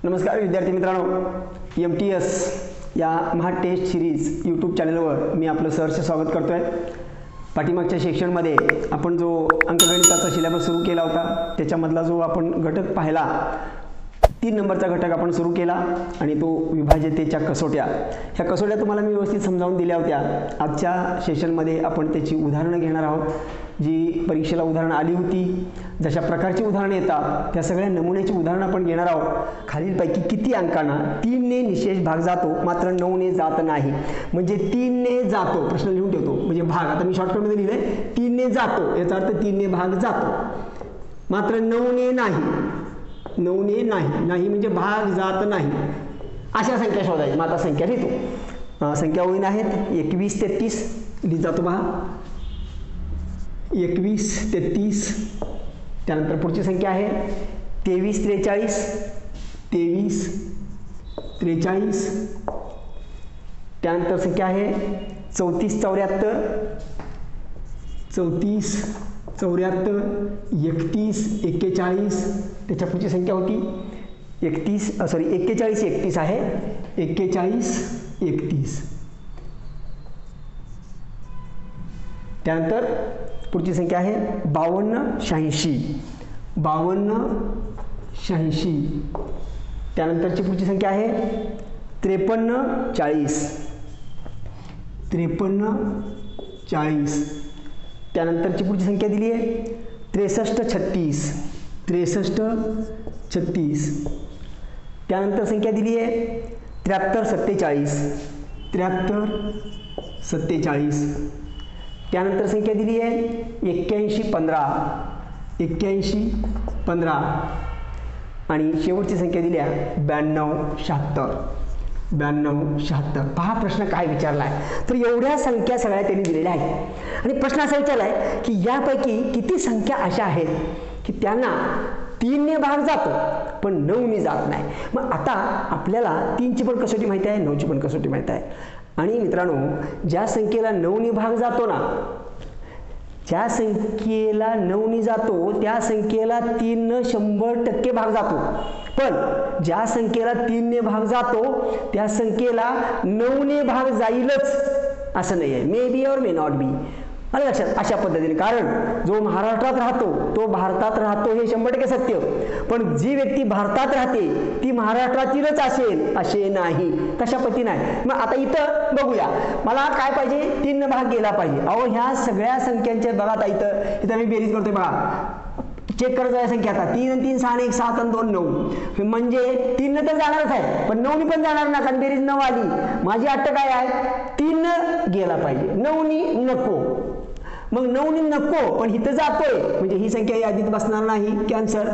नमस्कार विद्यार्थी मित्रांनो, MTS या महा टेस्ट सिरीज यूट्यूब चॅनलवर मी आपलं सहर्ष स्वागत करतो आहे। पाठीमागच्या सेक्शनमध्ये आपण जो अंकगणिताचा सिलेबस सुरू केला होता त्याच्यामधला जो आपण घटक पाहिला 3 नंबरचा घटक आपण सुरू केला आणि तो विभाज्यतेच्या कसोट्या। ह्या कसोट्या तुम्हाला मी व्यवस्थित समजावून दिल्या होत्या। आजच्या सेशनमध्ये आपण त्याची उदाहरणं घेणार आहोत, जी परीक्षेला उदाहरणं आली होती। जशा प्रकारची उदाहरणं येतात त्या सगळ्या नमुन्याची उदाहरणं आपण घेणार आहोत। खालीलपैकी किती अंकांना 3 ने निशेष भाग जातो मात्र 9 ने जात नाही? म्हणजे 3 ने जातो, प्रश्न लिहून ठेवतो, म्हणजे भाग आता मी शॉर्टकटमध्ये लिहिलंय 3 ने जातो, याचा अर्थ 3 ने भाग जातो मात्र 9 ने नाही। 9 ने नाही म्हणजे भाग जात नाही। अशा संख्या शोधायची। मग आता संख्या लिहितो। संख्या ओळीन आहेत 21 33 लिहित जातो पहा। 21 33, त्यानंतर पुढची संख्या आहे 23 43 23 43, त्यानंतर संख्या आहे 34 74 34 74 31 41, त्याच्या पुढची संख्या होती 41 31 आहे 41 31, त्यानंतर पुढची संख्या आहे 52 86 52 86, त्यानंतरची पुढची संख्या आहे 53 40 53 40, त्यानंतरची पुढची संख्या दिली आहे 63 36 63 36, त्यानंतर संख्या दिली आहे 73 47 73 47, त्यानंतर संख्या दिली आहे 81 15 81 15, आणि शेवटची संख्या दिली आहे 92 76 92 76। पहा प्रश्न काय विचारला आहे, तर एवढ्या संख्या सगळ्या त्यांनी दिलेल्या आहेत आणि प्रश्न असा विचारला आहे की यापैकी किती संख्या अशा आहेत की त्यांना 3 ने भाग जातो पण 9 ने जात नाही। मग आता आपल्याला 3 ची पण कसोटी माहिती आहे, 9 ची पण कसोटी माहिती आहे। आणि मित्रांनो, ज्या संख्येला 9 ने भाग जातो ना, ज्या संख्येला 9 ने जातो त्या संख्येला 3 ने 100% भाग जातो, पण ज्या संख्येला 3 ने भाग जातो त्या संख्येला 9 ने भाग जाईलच असं नाही आहे। मे बी और मे नॉट बी, आलं लक्षात? अशा पद्धतीने, कारण जो महाराष्ट्रात राहतो तो भारतात राहतो हे 100% सत्य, पण जी व्यक्ती भारतात राहते ती महाराष्ट्रातीलच असेल असे नाही, तशा पद्धती नाही। मग आता इथं बघूया, मला काय पाहिजे, 3 ने भाग गेला पाहिजे। अहो ह्या सगळ्या संख्यांचे बघा, आता इथं मी बेरीज करतोय बघा, चेक करत आहे संख्या। आता 3 आणि 3 6 आणि 1 7 आणि 2 9, म्हणजे 3 ने तर जाणारच आहे पण 9 ने पण जाणार ना, कारण बेरीज 9 आली। माझी अट काय आहे, 3 ने गेला पाहिजे, 9 ने नको। मग 9 ने नको पण इथं जातोय म्हणजे ही संख्या यादीत बसणार नाही, कॅन्सर।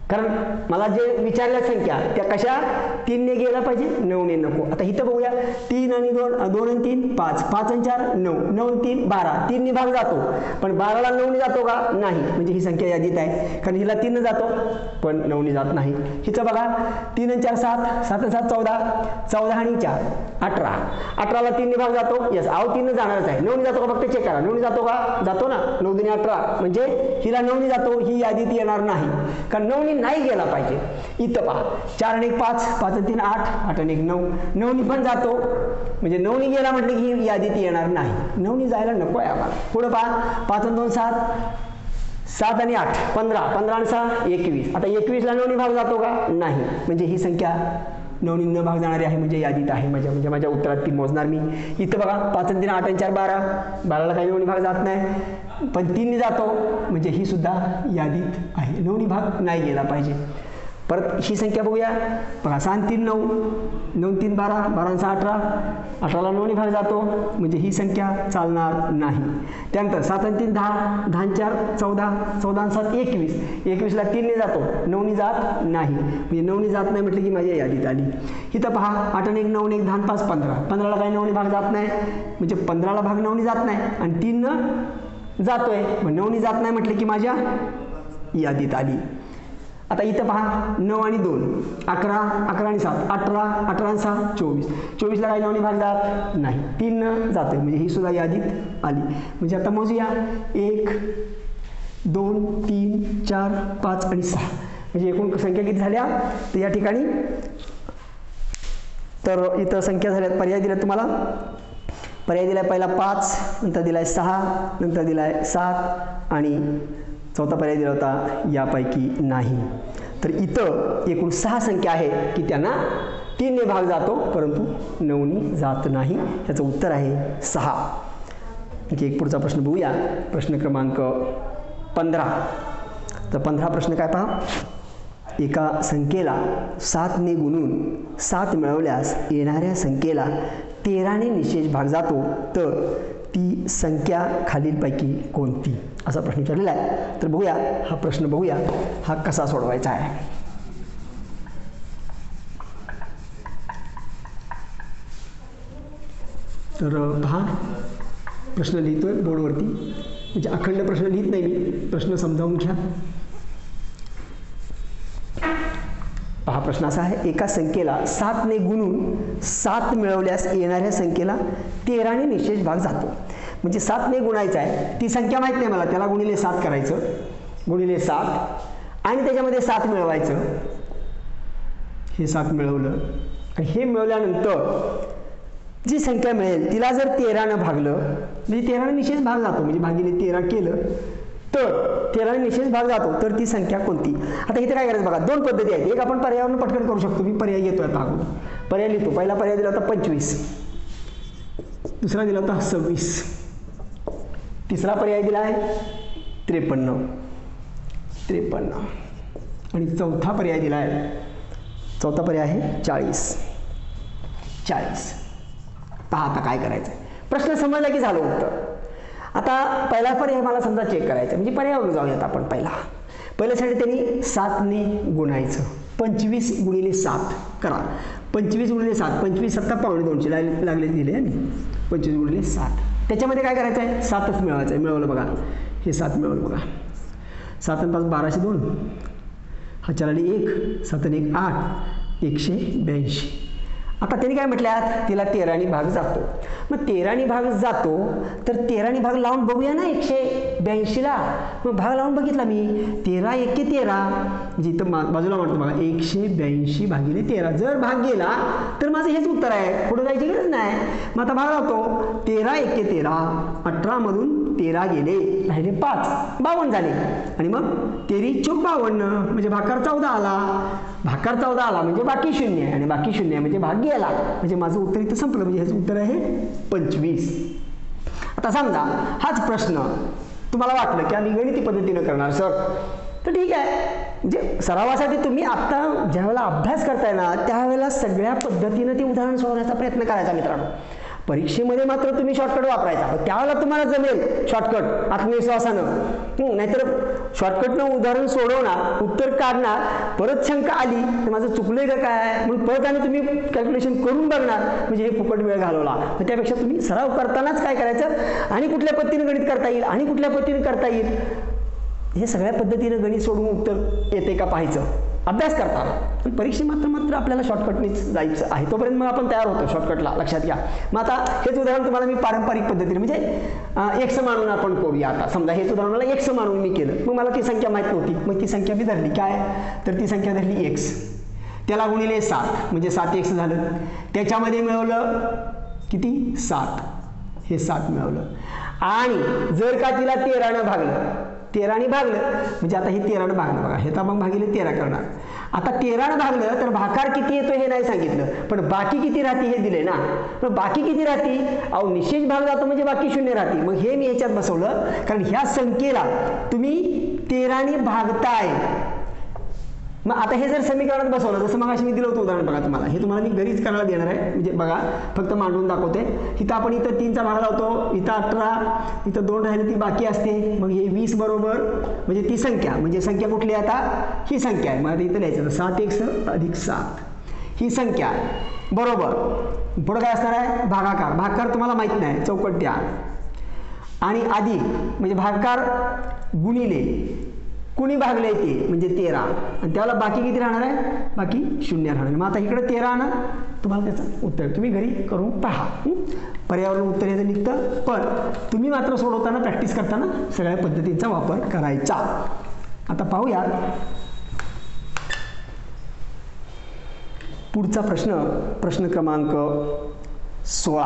कारण मला जे विचारल्या संख्या त्या कशा 3 ने गेला पाहिजे, 9 ने नको। आता इथं बघूया, 3 आणि 2 2 आणि 3 5 5 आणि 4 9 9 आणि 3 12, 3 ने भाग जातो पण 12 ला 9 ने जातो का, नाही, म्हणजे ही संख्या यादीत आहे, कारण हिला 3 ने जातो पण 9 ने जात नाही। हिचं बघा, 3 आणि 4 7 7 आणि 7 14 14 आणि 4 18 18 ला 3 ने भाग जातो, यस, आहो 3 ने जाणारच आहे। 9 ने जातो का, फक्त चेक करा, 9 ने जातो का, जातो ना, 9 दुनी 18, म्हणजे हिला 9 ने जातो, ही यादीत येणार नाही, कारण 9 ने नाही गेला पाहिजे। इथं पहा, 4 आणि 1 5 5 आणि 3 8 8 आणि 1 9 9 ने पण जातो, म्हणजे 9 ने गेला म्हटलं की ही यादीत येणार नाही, 9 ने जायला नको आहे आम्हाला। पुढे पहा, 5 आणि 2 7 7 आणि 8 15 15 आणि 6 21, आता 21 ला 9 ने भाग जातो का, नाही, म्हणजे ही संख्या 9 ने न भाग जाणारी आहे, म्हणजे यादीत आहे माझ्या उत्तरात ती मोजणार मी। इथं बघा, 5 आणि 3 8 आणि 4 12 12 ला काही 9 ने भाग जात नाही पण 3 ने जातो, म्हणजे ही सुद्धा यादीत आहे, 9 ने भाग नाही गेला पाहिजे। परत ही संख्या बघूया बघा, 6 आणि 3 9 9 आणि 3 12 12 आणि 6 18 18 ला 9 ने भाग जातो, म्हणजे ही संख्या चालणार नाही। त्यानंतर 7 आणि 3 10 10 आणि 4 14 14 आणि 7 21 21 ला 3 ने जातो, 9 ने जात नाही, म्हणजे 9 ने जात नाही म्हटलं की माझ्या यादीत आली। इथं पहा, 8 आणि 1 9 आणि 1 10 आणि 5 15 15 ला काही 9 ने भाग जात नाही, म्हणजे 15 ला भाग 9 ने जात नाही आणि 3 न जातोय, मग 9 ने जात नाही म्हटलं की माझ्या यादीत आली। आता इथं पहा 9 आणि 2 11, 11 आणि 7 18, 18 आणि 6 24, 24ला काही 9ने भाग जात नाही, 3 जातं म्हणजे ही सुद्धा यादीत आली. म्हणजे आता मोजूया 1 2 3 4 5 आणि 6 म्हणजे एकूण संख्या किती झाल्या तर या ठिकाणी तर इथं संख्या झाल्या. पर्याय दिला तुम्हाला, पर्याय दिलाय पहिला 5, नंतर दिलाय 6, नंतर दिलाय 7 आणि चौथा पर्याय दिला होता यापैकी नाही. तर इथं एकूण 6 संख्या आहेत की त्यांना 3ने भाग जातो परंतु 9ने जात नाही. त्याचं उत्तर आहे 6. आणखी एक पुढचा प्रश्न बघूया. प्रश्न क्रमांक 15. तर 15 प्रश्न काय पहा. एका संख्येला 7ने गुणून 7 मिळवल्यास येणाऱ्या संख्येला 13ने निशेष भाग जातो तर ती संख्या खालीलपैकी कोणती, असा प्रश्न विचारलेला आहे. तर बघूया हा प्रश्न, बघूया हा कसा सोडवायचा आहे. तर पहा प्रश्न लिहितोय बोर्डवरती, म्हणजे अखंड प्रश्न लिहित नाही मी, प्रश्न समजावून घ्या. पहा प्रश्न असा आहे. एका संख्येला 7ने गुणून 7 मिळवल्यास येणाऱ्या संख्येला 13ने निशेष भाग जातो. म्हणजे 7ने गुणायचं आहे, ती संख्या माहीत नाही मला, त्याला गुणिले 7 करायचं, गुणिले 7 आणि त्याच्यामध्ये 7 मिळवायचं. हे 7 मिळवलं आणि हे मिळवल्यानंतर जी संख्या मिळेल तिला जर 13ने भागलं म्हणजे 13ने निशेष भाग जातो, म्हणजे भागिले 13 केलं तर 13ने निशेष भाग जातो तर ती संख्या कोणती. आता इथे काय करायचं बघा, 2 पद्धती आहेत. एक आपण पर्यायावरून पटकन करू शकतो. मी पर्याय घेतोय आता अगोदर, पर्याय लिहितो. पहिला पर्याय दिला होता 25, दुसरा दिला होता 26, तिसरा पर्याय दिला आहे 53 आणि चौथा पर्याय दिला आहे, चौथा पर्याय आहे 40. पहा आता काय करायचं. प्रश्न समजला की झालं उत्तर. आता पहिला पर्याय मला समजा चेक करायचा, म्हणजे पर्यायावरून जाऊयात आपण. पहिल्यासाठी त्यांनी 7ने गुणायचं. 25 गुणिले 7 करा. 25 गुणिले 7, 25 7 पावणे 200 लागले दिले आणि 25 गुणिले 7. त्याच्यामध्ये काय करायचं आहे, 7च मिळवायचं आहे. मिळवलं बघा, हे 7 मिळवलं बघा. 7 आणि 5 1202, हा 4 आणि 1 7 आणि 1 8, 182. आता त्यांनी काय म्हटल्यात, तिला 13ने भाग जातो. मग 13ने भाग जातो तर 13ने भाग लावून बघूया ना 182ला. मग भाग लावून बघितला मी, 13 1 13, जिथं बाजूला म्हणतो बघा 182 भागिले 13. जर भाग गेला तर माझं हेच उत्तर आहे, पुढे जायची गरज नाही. मग आता भाग लावतो. 13 1 13, 18 मधून 13 गेले, राहिले 5, 52 झाले. आणि मग 13 चौक 52 म्हणजे भाकार 14 आला. भाकार 14 आला म्हणजे बाकी 0 आहे आणि बाकी 0 आहे म्हणजे भाग गेला. म्हणजे माझं उत्तर इथं संपलं, म्हणजे ह्याचं उत्तर आहे 25. आता समजा हाच प्रश्न तुम्हाला वाटलं की आम्ही गणिती पद्धतीनं करणार सर, तर ठीक आहे. म्हणजे सरावासाठी तुम्ही आत्ता ज्यावेळेला अभ्यास करताय ना त्यावेळेला सगळ्या पद्धतीनं ते उदाहरण सोडवण्याचा प्रयत्न करायचा मित्रांनो. परीक्षेमध्ये मात्र तुम्ही शॉर्टकट वापरायचा, त्यावेळेला तुम्हाला जमेल शॉर्टकट आत्मविश्वासानं. नाहीतर शॉर्टकटनं उदाहरण सोडवणार, उत्तर काढणार, परत शंका आली तर माझं चुकलंय का काय म्हणून परत आणि तुम्ही कॅल्क्युलेशन करून बघणार, म्हणजे हे फुकट वेळ घालवला. तर त्यापेक्षा तुम्ही सराव करतानाच काय करायचं, आणि कुठल्या पद्धतीनं गणित करता येईल आणि कुठल्या पद्धतीने करता येईल, हे सगळ्या पद्धतीनं गणित सोडवून उत्तर येते का पाहायचं अभ्यास करताना. पण परीक्षे मात्र आपल्याला शॉर्टकटनेच जायचं आहे, तोपर्यंत मग आपण तयार होतो शॉर्टकटला, लक्षात घ्या. मग आता हेच उदाहरण तुम्हाला मी पारंपरिक पद्धतीने म्हणजे एक्स मानून आपण करूया. आता समजा हेच उदाहरण मला एक्स मानून मी केलं, मग मला ती संख्या माहीत नव्हती, मग ती संख्या मी धरली काय, तर ती संख्या धरली एक्स, त्याला गुणिले 7 म्हणजे 7x झालं. त्याच्यामध्ये मिळवलं किती 7, हे 7 मिळवलं. आणि जर का तिला 13ने भागलं, 13ने भागलं म्हणजे आता हे 13ने भागलं बघा, हे तर मग भागिले 13 करणार. आता 13ने भागलं तर भाकार किती येतो हे नाही सांगितलं, पण बाकी किती राहते हे दिले ना. मग बाकी किती राहते, अहो निशेष भाग जातो म्हणजे बाकी 0 राहते. मग हे मी ह्याच्यात बसवलं, कारण ह्या संख्येला तुम्ही 13ने भागताय. मग आता हे जर समीकरणात बसवलं, जसं मग अशी मी दिलं होतं उदाहरण बघा तुम्हाला, हे तुम्हाला मी घरीच करायला देणार आहे. म्हणजे बघा फक्त मांडून दाखवते. इथं आपण इथं 3चा भाग लावतो, इथं 18, इथं 2 राहिले ती बाकी असते. मग हे 20 बरोबर म्हणजे ती संख्या, म्हणजे संख्या कुठली आता ही संख्या आहे. मग आता इथं लिहायचं 7x अधिक 7 ही संख्या आहे बरोबर. पुढं काय असणार आहे भागाकार. भागाकार तुम्हाला माहित नाही, चौकट द्या आणि अधिक म्हणजे भागाकार गुणिले कुणी भागले ते म्हणजे 13 आणि त्याला बाकी किती राहणार आहे, बाकी 0 राहणार. मग आता इकडे 13 आणा, तुम्हाला त्याचं उत्तर तुम्ही घरी करून पहा. पर्यावरण उत्तर याचं निघतं, पण तुम्ही मात्र सोडवताना प्रॅक्टिस करताना सगळ्या पद्धतींचा वापर करायचा. आता पाहूया पुढचा प्रश्न क्रमांक 16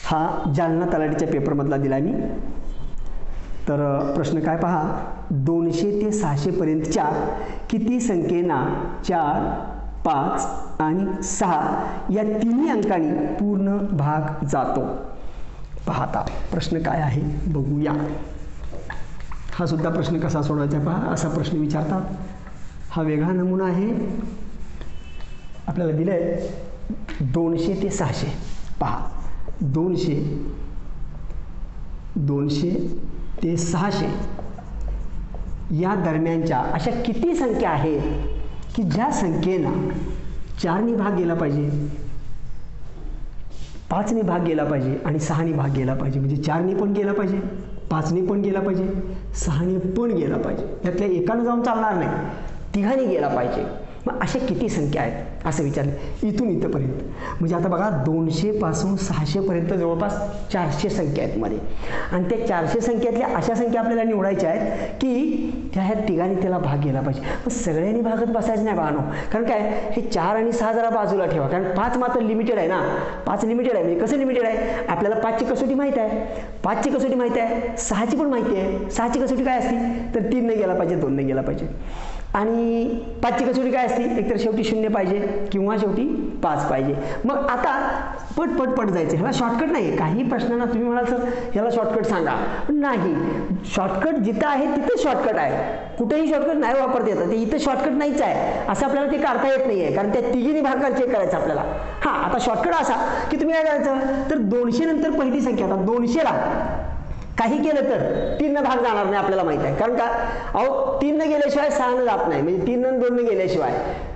हा जालना तलाठीच्या पेपरमधला दिला मी. तर प्रश्न काय पहा, 200 ते 600 पर्यंतच्या किती संख्येना 4, 5 आणि 6 या तिन्ही अंकांनी पूर्ण भाग जातो. पाहता प्रश्न काय आहे बघूया. हा सुद्धा प्रश्न कसा सोडवायचा पहा, असा प्रश्न विचारतात. हा वेगळा नमुना आहे. आपल्याला दिलं आहे 200 ते 600. पहा 200 ते 600 या दरम्यानच्या अशा किती संख्या आहेत की ज्या संख्येला 4 भाग गेला पाहिजे, 5 भाग गेला पाहिजे आणि 6 भाग गेला पाहिजे. म्हणजे 4 पण गेला पाहिजे, 5 पण गेला पाहिजे, 6 पण गेला पाहिजे. त्यातल्या एकानं जाऊन चालणार नाही, 3 गेला पाहिजे. मग अशा किती संख्या आहेत असं विचारलं इथून इथंपर्यंत. म्हणजे आता बघा 200 पासून 600 पर्यंत जवळपास 400 संख्या आहेत मध्ये. आणि त्या 400 संख्येतल्या अशा संख्या आपल्याला निवडायच्या आहेत की ह्या 3 त्याला भाग गेला पाहिजे. मग सगळ्यांनी भागत बसायचं नाही बाळांनो, कारण काय हे 4 आणि 6 जरा बाजूला ठेवा, कारण 5 मात्र लिमिटेड आहे ना. 5 लिमिटेड आहे. म्हणजे कसं लिमिटेड आहे, आपल्याला 5ची कसोटी माहीत आहे, 5ची कसोटी माहीत आहे, 6ची पण माहिती आहे. 6ची कसोटी काय असते तर 3 गेला पाहिजे, 2 गेला पाहिजे. आणि 5ची कसोटी काय असते, एकतर शेवटी 0 पाहिजे किंवा शेवटी 5 पाहिजे. मग आता पट जायचं. ह्याला शॉर्टकट नाही. काही प्रश्नांना तुम्ही म्हणाल सर ह्याला शॉर्टकट सांगा, पण नाही. शॉर्टकट जिथं आहे तिथं शॉर्टकट आहे. कुठेही शॉर्टकट नाही वापरता येतं. ते इथं शॉर्टकट नाहीच आहे असं आपल्याला ते काढता येत नाही आहे, कारण त्या 3 भागाला चेक करायचं आपल्याला. हां, आता शॉर्टकट असा की तुम्ही काय करायचं तर 200 नंतर पहिली संख्या. आता 200ला काही केलं तर 3 भाग जाणार नाही आपल्याला माहित आहे, कारण का अहो 3 गेल्याशिवाय 6 जात नाही. म्हणजे 3 आणि 2 गेल्याशिवाय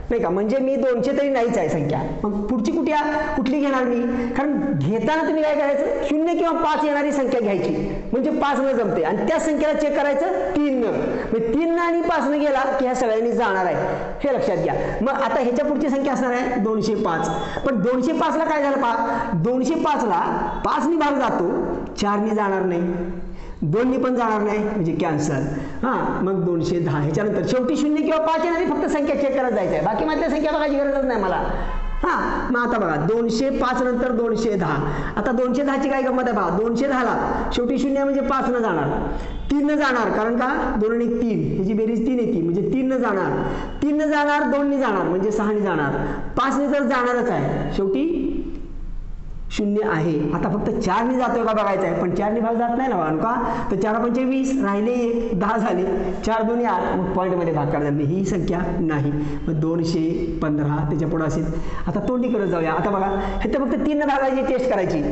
नाही का, म्हणजे मी 200 तरी नाहीच आहे संख्या. मग पुढची कुठली घेणार मी, कारण घेताना तुम्ही काय करायचं 0 किंवा 5 येणारी संख्या घ्यायची, म्हणजे 5 जमते. आणि त्या संख्येला चेक करायचं 3. म्हणजे 3 आणि 5 गेला की ह्या सगळ्यांनी जाणार आहे, हे लक्षात घ्या. मग आता ह्याच्या पुढची संख्या असणार आहे 205. पण 205ला काय झालं पहा, 205ला 5 भाग जातो, 4 जाणार नाही, 2 पण जाणार नाही, म्हणजे कॅन्सल. हां, मग 210. ह्याच्यानंतर शेवटी 0 किंवा 5 येणारी फक्त संख्या चेक करत जायचं आहे, बाकी मधल्या संख्या बघायची गरजच नाही मला. हां, मग आता बघा 205 नंतर 210. आता 210ची काय गंमत आहे पहा, 210ला शेवटी 0 म्हणजे 5 जाणार, 3 जाणार, कारण का 2 आणि 1 3, ह्याची बेरीज 3 येते म्हणजे 3 जाणार, 3 जाणार, 2 जाणार म्हणजे 6 जाणार, 5 तर जाणारच आहे, शेवटी 0 आहे. आता फक्त 4 जातोय का बघायचं आहे, पण 4 भाग जात नाही ना बघा, का तर 4 पंचे 20 राहिले 1, 10 झाले, 4 2 8, मग पॉईंटमध्ये भाग काढणार नाही, ही संख्या नाही. मग 215 त्याच्या पुढे असेल. आता तोंडी करत जाऊया. आता बघा हे तर फक्त 3 भागाची टेस्ट करायची.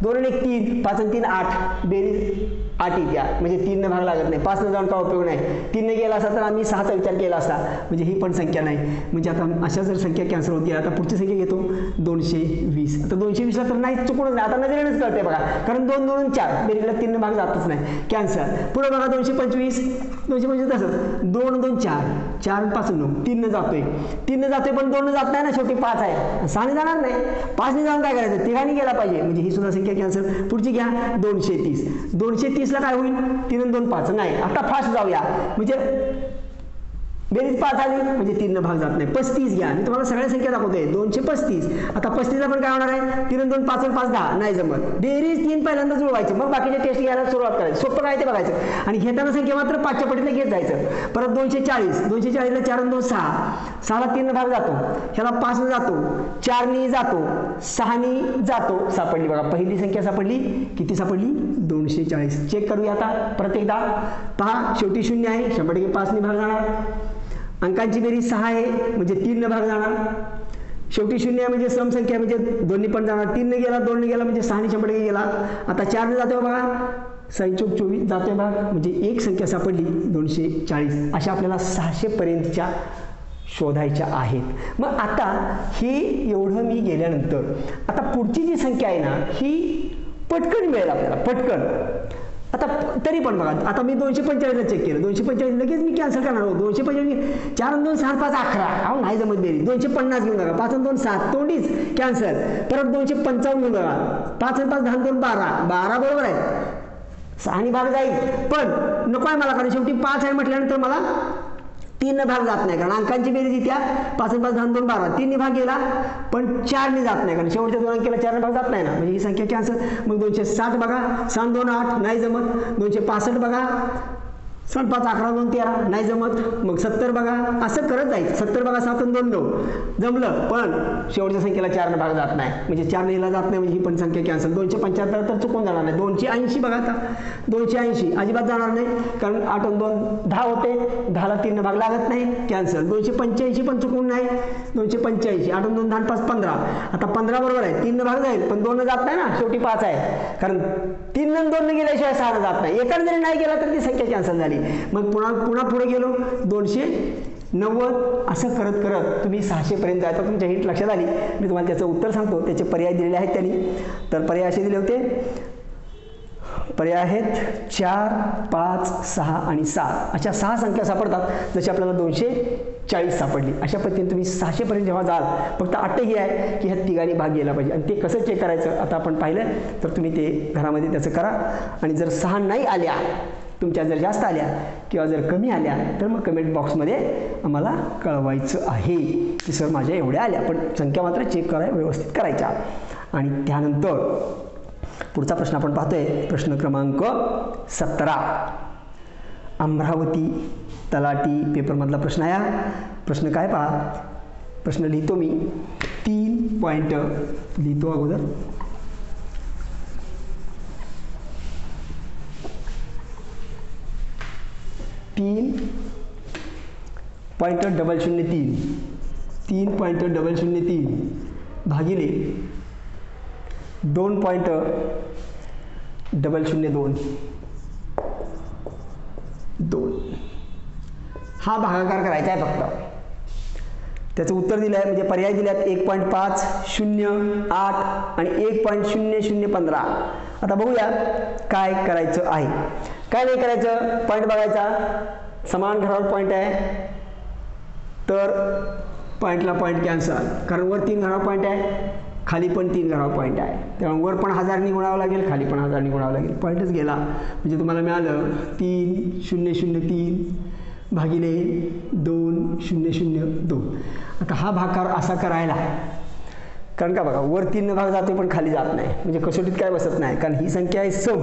2 आणि 1 3, 5 आणि 3 8, बेरीज 8 येत्या, म्हणजे 3 भाग लागत नाही. 5 जाऊन का उपयोग नाही. 3 गेला असता तर आम्ही 6चा विचार केला असता, म्हणजे ही पण संख्या नाही. म्हणजे आता अशा जर संख्या कॅन्सल होती. आता पुढची संख्या घेतो 220. आता 220ला तर नाही, चुकूनच नाही, आता नजरेनेच कळते बघा, कारण 2 2 4 बेरीजला 3 भाग जातच नाही, कॅन्सल. पुढे बघा 225 तसंच 2 2 4, 4 5 9, 3 जातोय, 3 जातोय, पण 2 जात नाही ना, शेवटी 5 आहे, 6 जाणार नाही. 5 जाऊन काय करायचं, 3 गेला पाहिजे, म्हणजे ही सुद्धा संख्या कॅन्सल. पुढची घ्या 230. 230ला काय होईल, 3 आणि 2 5 नाही. आता फास्ट जाऊया, म्हणजे बेरीज 5 आली म्हणजे 3 भाग जात नाही. 35 घ्या, मी तुम्हाला सगळ्या संख्या दाखवतोय, 235. आता 35ला पण काय होणार आहे, 3 आणि 2 5 आणि 5 10 नाही जमत. बेरीज 3 पहिल्यांदा जुळवायची, मग बाकीच्या टेस्ट घ्यायला सुरुवात करायची. सोपं काय ते बघायचं, आणि घेताना संख्या मात्र 5च्या पटीने घेत जायचं. परत 240, 240ला 4 आणि 2 6, 6ला 3 भाग जातो, ह्याला 5 जातो, 4 जातो, 6 जातो. सापडली बघा, पहिली संख्या सापडली. किती सापडली, 240. चेक करूया आता परत एकदा. पहा शेवटी 0 आहे, 100% 5 भाग जाणार. अंकांची बेरीज 6 आहे, म्हणजे 3 भाग जाणार. शेवटी 0 आहे म्हणजे समसंख्या, म्हणजे 2 पण जाणार. 3 गेला, 2 गेला, म्हणजे 6 100% गेला. आता 4 जातोय बघा, 6 चौक 24 जातोय भाग, म्हणजे एक संख्या सापडली 240. अशा आपल्याला 600 पर्यंतच्या शोधायच्या आहेत. मग आता हे एवढं मी गेल्यानंतर आता पुढची जी संख्या आहे ना, ही पटकन मिळेल आपल्याला, पटकन. आता तरी पण बघा, आता मी 245ला चेक केलं, 245 लगेच मी कॅन्सल करणार होतो. 245 4 आणि 2 6 5 11, अहो नाही जमत बेरीज. 250 घेऊन बघा, 5 आणि 2 7, तोंडीच कॅन्सल. परत 255 घेऊन बघा, 5 आणि 5 10 2 12, 12 बरोबर आहे, आणि भाग जाईल. पण नको आहे मला, कारण शेवटी 5 आहे म्हटल्यानंतर मला 3 भाग जात नाही, कारण अंकांची बेरीज इत्या 5 आणि 5 10 2 12, 3 भाग गेला, पण 4 जात नाही, कारण शेवटच्या 2 अंकीला 4 भाग जात नाही ना, म्हणजे ही संख्या कॅन्सल. मग 260 बघा, 7 2 8 नाही जमत. 265 बघा, 7 5 11 2 13 नाही जमत. मग 70 बघा, असं करत जायचं. 70 बघा, 7 आणि 2 9 जमलं, पण शेवटच्या संख्येला 4 भाग जात नाही, म्हणजे 4 लिहिला जात नाही, म्हणजे ही पण संख्या कॅन्सल. 275 तर चुकून जाणार नाही. 280 बघा, आता 280 अजिबात जाणार नाही, कारण 8 आणि 2 10 होते, 10ला 3 भाग लागत नाही, कॅन्सल. 285 पण चुकून नाही, 285 8 आणि 2 10 5 15, आता 15 बरोबर आहे, 3 भाग जाईल, पण 2 जात नाही ना, शेवटी 5 आहे, कारण 3 आणि 2 गेल्याशिवाय 6 जात नाही. एकाने जरी नाही गेला तर ती संख्या कॅन्सल झाली. मग पुन्हा पुढे गेलो, 290, असं करत करत तुम्ही 600 पर्यंत जायचं. तुमच्या हिट लक्षात आली, मी तुम्हाला त्याचं उत्तर सांगतो. त्याचे पर्याय दिलेले आहेत त्यांनी. तर पर्याय असे दिले होते, पर्याय आहेत 4 5 6 आणि 7, अशा 6 संख्या सापडतात. जशी आपल्याला 240 सापडली, अशा पद्धतीने तुम्ही 600 पर्यंत जेव्हा जाल, फक्त अट ही आहे की ह्या तिघांनी भाग गेला पाहिजे. आणि ते कसं चेक करायचं आता आपण पाहिलं, तर तुम्ही ते घरामध्ये त्याचं करा. आणि जर 6 नाही आल्या, तुमच्या जर जास्त आल्या किंवा जर कमी आल्या, तर मग कमेंट बॉक्समध्ये आम्हाला कळवायचं आहे की सर माझ्या एवढ्या आल्या, पण संख्या मात्र चेक करायला व्यवस्थित करायच्या. आणि त्यानंतर पुढचा प्रश्न आपण पाहतोय, प्रश्न क्रमांक 17, अमरावती तलाठी पेपरमधला प्रश्न आहे. प्रश्न काय पहा, प्रश्न लिहितो मी, 3 पॉईंट लिहितो अगोदर. 3.003 भागिले 2.002 हा भागाकार करायचा आहे फक्त. त्याचं उत्तर दिलं आहे, म्हणजे पर्याय दिले आहेत 1.5 0 8 आणि 1.0015. आता बघूया काय करायचं आहे. काय नाही करायचं, पॉईंट बघायचा, समान घरावर पॉईंट आहे तर पॉईंटला पॉईंट कॅन्सल, कारण वर 3 घरावर पॉईंट आहे, खाली पण 3 घरावर पॉईंट आहे, त्यामुळे वर पण 1000 गुणावं लागेल, खाली पण 1000 गुणावं लागेल. पॉईंटच गेला, म्हणजे तुम्हाला मिळालं 3.003 भागिले 2.002. आता हा भागाकार असा करायला, कारण का बघा, वर 3 भाग जातो पण खाली जात नाही, म्हणजे कसोटीत काय बसत नाही, कारण ही संख्या आहे सम,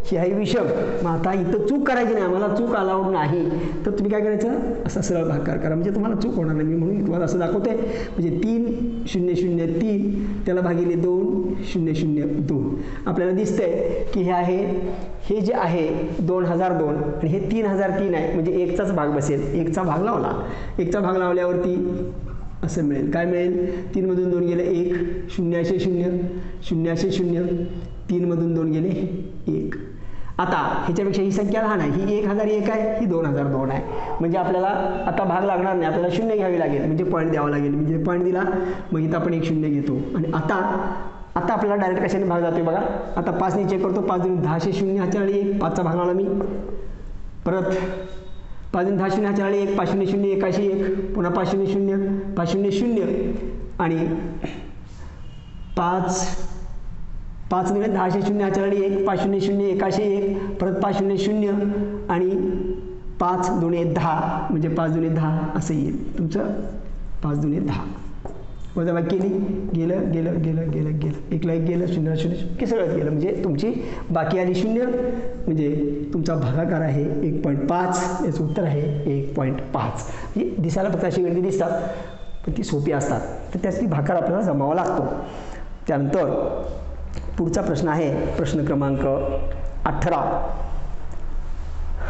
ही आहे विषम. मग आता इथं चूक करायची नाही, मला चूक अलाउड नाही, तर तुम्ही काय करायचं, असा सरळ भागाकार करा, म्हणजे तुम्हाला चूक होणार नाही. मी म्हणून तुम्हाला असं दाखवते, म्हणजे 3.003 त्याला भागिले 2.002. आपल्याला दिसतंय की हे आहे, हे जे आहे 2002 आणि हे 3003 आहे, म्हणजे 1चाच भाग बसेल. 1चा भाग लावला, 1चा भाग लावल्यावरती असं मिळेल. काय मिळेल, 3 मधून 2 गेले 1, 0 0 0 0, 3 मधून 2 गेले 1. आता ह्याच्यापेक्षा ही संख्या लहान आहे, ही 1001 आहे, ही 2002 आहे, म्हणजे आपल्याला आता भाग लागणार नाही, आपल्याला 0 घ्यावी लागेल, म्हणजे पॉईंट द्यावा लागेल. म्हणजे पॉईंट दिला, मग इथं आपण 1 0 घेतो. आणि आता आपल्याला डायरेक्ट कशाने भाग जातोय बघा. आता 5 ने चेक करतो, 5 2 10 0 ह्याच्या वेळी 1, 5चा भाग लावला मी, परत 5 2 10 0 ह्याच्या वेळी 1, 5 0 0 1 1, पुन्हा 5 0 0 5 0 0 आणि 5 5 गुणे 10 0 ह्याच्या वेळी 1, 5 0 0 1 1, परत 5 0 0 आणि 5 दुणे 10, म्हणजे 5 दुणे 10 असं येईल तुमचं. 5 दुणे 10 वजाबाकी केली, गेलं गेलं गेलं गेलं गेलं, 1ला 1 गेलं, 0 0 की सगळं गेलं, म्हणजे तुमची बाकी आली 0, म्हणजे तुमचा भागाकार आहे 1.5. याचं उत्तर आहे 1.5. म्हणजे दिसायला फक्त अशी गणिती दिसतात, पण ती सोपी असतात, तर त्याची भागाकार आपल्याला जमावा लागतो. त्यानंतर पुढचा प्रश्न आहे प्रश्न क्रमांक 18.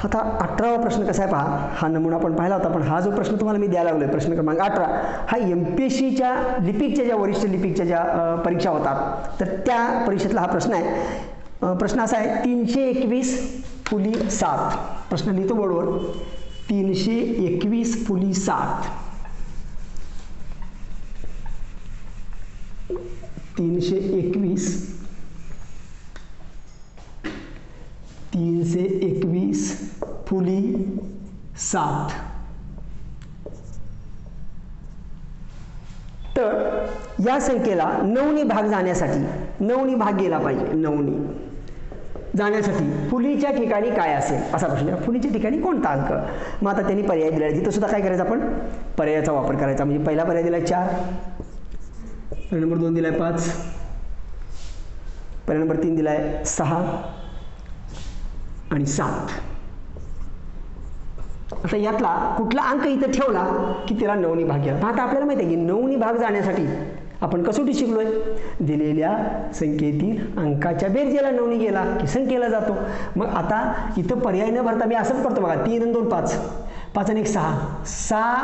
आता 18वा प्रश्न कसा आहे पहा, हा नमुना आपण पाहिला होता, पण हा जो प्रश्न तुम्हाला मी द्यायला लागलोय, प्रश्न क्रमांक 18, हा MPSCच्या लिपिकच्या ज्या वरिष्ठ लिपिकच्या ज्या परीक्षा होतात, तर त्या परीक्षेतला हा प्रश्न आहे. प्रश्न असा आहे, 321 फुली 7. प्रश्न लिहितो बोर्डवर, 321 फुली 7. 321 321 फुली 7. तर या संख्येला 9ने भाग जाण्यासाठी 9ने भाग गेला पाहिजे. 9ने जाण्यासाठी फुलीच्या ठिकाणी काय असेल असा प्रश्न. फुलीच्या ठिकाणी कोणता अंक. मग आता त्यांनी पर्याय दिला. तिथं सुद्धा काय करायचं आपण पर्यायाचा वापर करायचा. म्हणजे पहिला पर्याय दिला 4, पर्याय नंबर 2 दिलाय 5, पर्याय नंबर 3 दिलाय 6 आणि 7. आता यातला कुठला अंक इथं ठेवला की त्याला 9ने भाग गेला. आता आपल्याला माहिती आहे की 9ने भाग जाण्यासाठी आपण कसोटी शिकलोय. दिलेल्या संख्येतील अंकाच्या बेरजेला 9ने गेला की संख्येला जातो. मग आता इथं पर्याय न भरता मी असंच करतो बघा. 3 आणि 2 5, 5 आणि 1 6, 6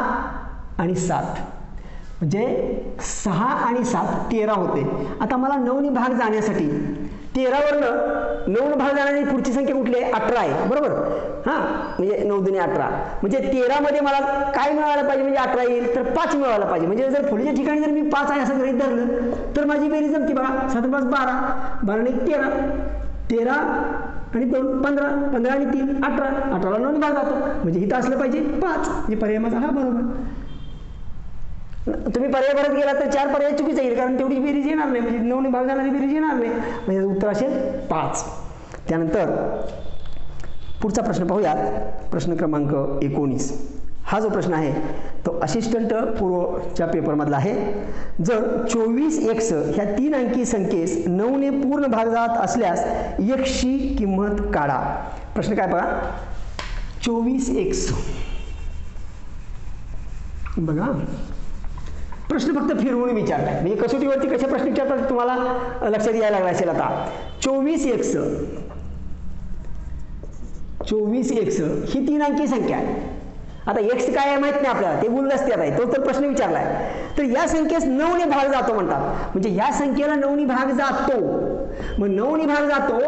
आणि 7 म्हणजे 6 आणि 7 13 होते. आता मला 9ने भाग जाण्यासाठी 13वरनं 9 भाग जाण्याची पुढची संख्या कुठली आहे 18 आहे बरोबर. हां म्हणजे 9 दुने 18 म्हणजे 13 मध्ये मला काय मिळायला पाहिजे म्हणजे 18 येईल तर 5 मिळायला पाहिजे. म्हणजे जर फुलीच्या ठिकाणी जर मी 5 आहे असं गृहीत धरलं तर माझी बेरीज जमते बघा. 7 5 12, 12 आणि 1 13, 13 आणि 2 15, 15 आणि 3 18, 18ला 9ने भाग जातो म्हणजे इथं असलं पाहिजे 5. म्हणजे पर्याय माझा हा बरोबर. तुम्ही पर्याय भरत गेला तर 4 पर्याय चुकीचा येईल कारण तेवढी बेरीज येणार नाही. म्हणजे 9ने भाग जाणारी बेरीज येणार नाही. म्हणजे उत्तर असेल 5. त्यानंतर पुढचा प्रश्न पाहूयात. प्रश्न क्रमांक 19. हा जो प्रश्न आहे तो असिस्टंट पूर्वच्या पेपरमधला आहे. जर 24x ह्या 3 अंकी संख्येस 9ने पूर्ण भाग जात असल्यास x ची किंमत काढा. प्रश्न काय बघा. 24x बघा. प्रश्न फक्त फिरवून विचारतात. म्हणजे कसोटीवरती कसे प्रश्न विचारतात तुम्हाला लक्षात यायला लागला असेल. आता 24x ही 3 अंकी संख्या आहे. आता x काय आहे माहित नाही आपल्याला. ते गुलदस्त्यात आहे. तो तर प्रश्न विचारलाय. तर या संख्येस 9ने भाग जातो म्हणतात. म्हणजे या संख्येला 9ने भाग जातो. मग 9ने भाग जातो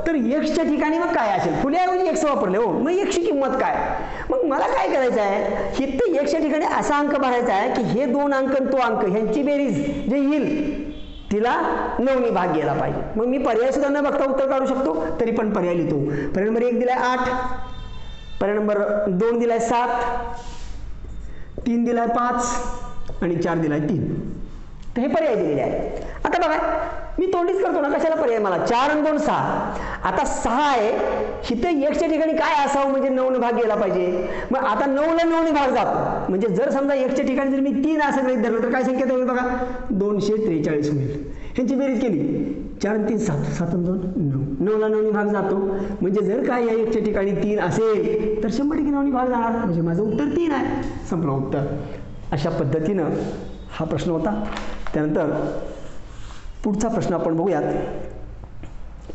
तर x ठिकाणी मग काय असेल. फुल्याऐवजी x वापरले हो. मग x ची किंमत काय. मग मला काय करायचं आहे की ते x ठिकाणी असा अंक भरायचा आहे की हे 2 अंक आणि तो अंक ह्यांची बेरीज जे येईल तिला 9ने भाग गेला पाहिजे. मग मी पर्याय सुद्धा न बघता उत्तर काढू शकतो. तरी पण पर्याय लिहितो. पर्याय नंबर 1 दिलाय 8, पर्याय नंबर 2 दिलाय 7, 3 दिलाय 5 आणि 4 दिलाय 3. तर हे पर्याय दिलेले आहे. आता बघा मी तोंडीच करतो ना कशाला पर्याय मला. 4 आणि 2 6. आता 6 आहे इथे x ठिकाणी काय असावं म्हणजे 9ने भाग गेला पाहिजे. मग आता 9ला 9ने भाग जातो. म्हणजे जर समजा x ठिकाणी जर मी 3 असं गृहीत धरलं तर काय संख्या होईल बघा 243 होईल. ह्यांची बेरीज केली 4 आणि 3 7, 7 आणि 2 9, 9ला 9ने भाग जातो. म्हणजे जर काय या x ठिकाणी 3 असेल तर 100% 9ने भाग जाणार. म्हणजे माझं उत्तर 3 आहे. संपलं उत्तर. अशा पद्धतीनं हा प्रश्न होता. त्यानंतर पुढचा प्रश्न आपण बघूयात.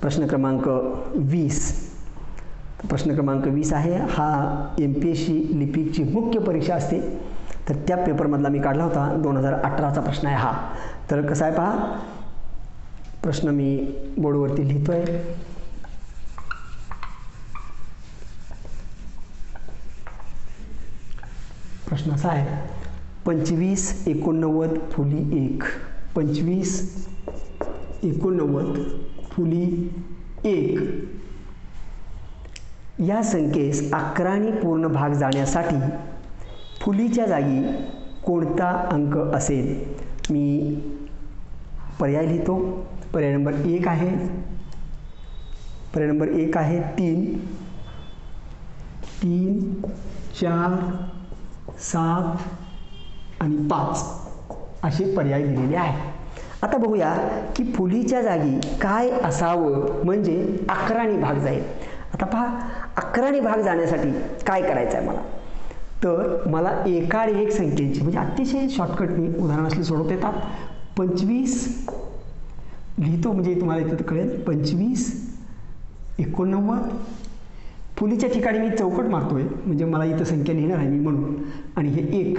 प्रश्न क्रमांक 20. प्रश्न क्रमांक 20 आहे. हा MPSC लिपिकची मुख्य परीक्षा असते तर त्या पेपरमधला मी काढला होता. 2018चा प्रश्न आहे हा. तर कसा आहे पहा. प्रश्न मी बोर्डवरती लिहितोय. प्रश्न असा आहे 25 89 फुली 1. 25 89 फुली 1 या संख्येस 11ने पूर्ण भाग जाण्यासाठी फुलीच्या जागी कोणता अंक असेल. मी पर्याय लिहितो. पर्याय नंबर 1 आहे. पर्याय नंबर 1 आहे 3, 4 7 आणि 5 असे पर्याय दिलेले आहेत. आता बघूया की फुलीच्या जागी काय असावं म्हणजे 11ने भाग जाईल. आता पहा 11ने भाग जाण्यासाठी काय करायचं आहे मला. तर मला एकाड एक संख्येची म्हणजे अतिशय शॉर्टकट मी उदाहरण असले सोडवता येतात. 25 लिहितो म्हणजे तुम्हाला इथं कळेल. 25 89 फुलीच्या ठिकाणी मी चौकट मारतोय म्हणजे मला इथं संख्या लिहिणार आहे मी म्हणून. आणि हे 1.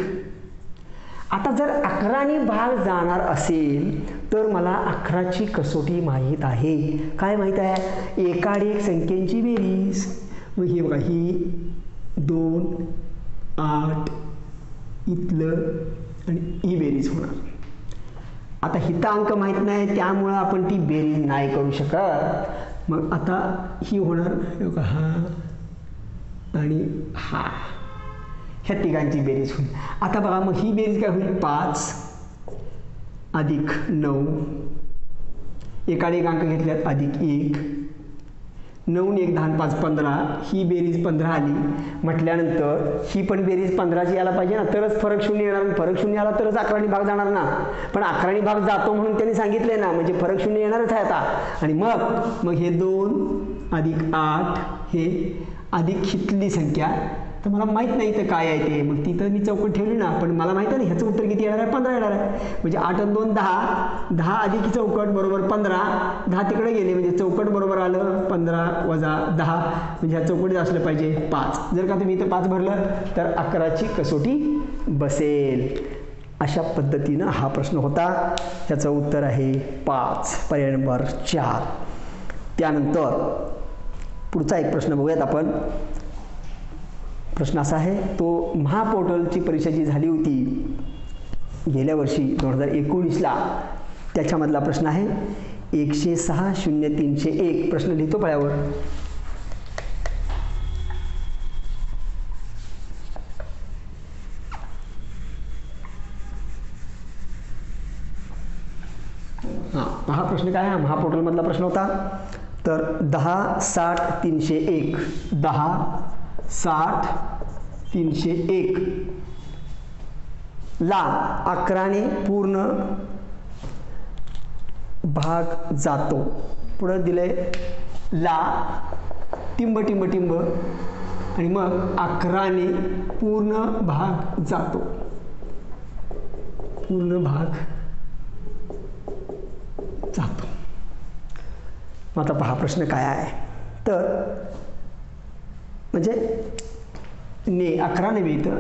आता जर 11ने भाग जाणार असेल तर मला 11ची कसोटी माहीत आहे. काय माहीत आहे. एकाड एक संख्येची बेरीज. मग ही बघा ही 2 8 इथलं आणि ही बेरीज होणार. आता हिता अंक माहीत नाही त्यामुळं आपण ती बेरीज नाही करू शकत. मग आता ही होणार हा आणि हा, ह्या तिघांची बेरीज होईल. आता बघा मग ही बेरीज काय होईल 5 अधिक 9, एकाने एक अंक घेतल्यात अधिक 1, 9 1 10 5 15, ही बेरीज 15 आली म्हटल्यानंतर ही पण बेरीज 15ची यायला पाहिजे ना, तरच फरक शून्य येणार. फरक शून्य आला तरच 11नी भाग जाणार ना, पण 11नी भाग जातो म्हणून त्यांनी सांगितले ना, म्हणजे फरक शून्य येणारच आहे आता. आणि मग हे 2 अधिक 8 हे अधिक हितली संख्या, तर मला माहीत नाही तर काय आहे ते, मग ती तर मी चौकट ठेवली ना, पण मला माहीत आहे ना ह्याचं उत्तर किती येणार आहे, 15 येणार आहे. म्हणजे 8 आणि 2 10, 10 अधिक चौकट बरोबर 15, 10 तिकडे गेले म्हणजे चौकट बरोबर आलं 15 वजा 10, म्हणजे ह्या चौकटीत असलं पाहिजे 5. जर का तुम्ही इथं 5 भरलं तर 11ची कसोटी बसेल. अशा पद्धतीनं हा प्रश्न होता. ह्याचं उत्तर आहे 5, पर्याय नंबर 4. त्यानंतर पुढचा एक प्रश्न बघूयात आपण. प्रश्न असा आहे, तो महापोर्टलची परीक्षा जी झाली होती गेल्या वर्षी 2019ला, त्याच्यामधला प्रश्न आहे 106 0 301. प्रश्न लिहितो फळ्यावर. हा प्रश्न काय आहे, महापोर्टलमधला प्रश्न होता. तर 10 60 301, 10 60 301 ला 11ने पूर्ण भाग जातो. पुढे दिले ला टिंब टिंब टिंब आणि मग 11ने पूर्ण भाग जातो. पूर्ण भाग जातो. मग आता पहा प्रश्न काय आहे. तर म्हणजे ने 11 नव्हे, इथं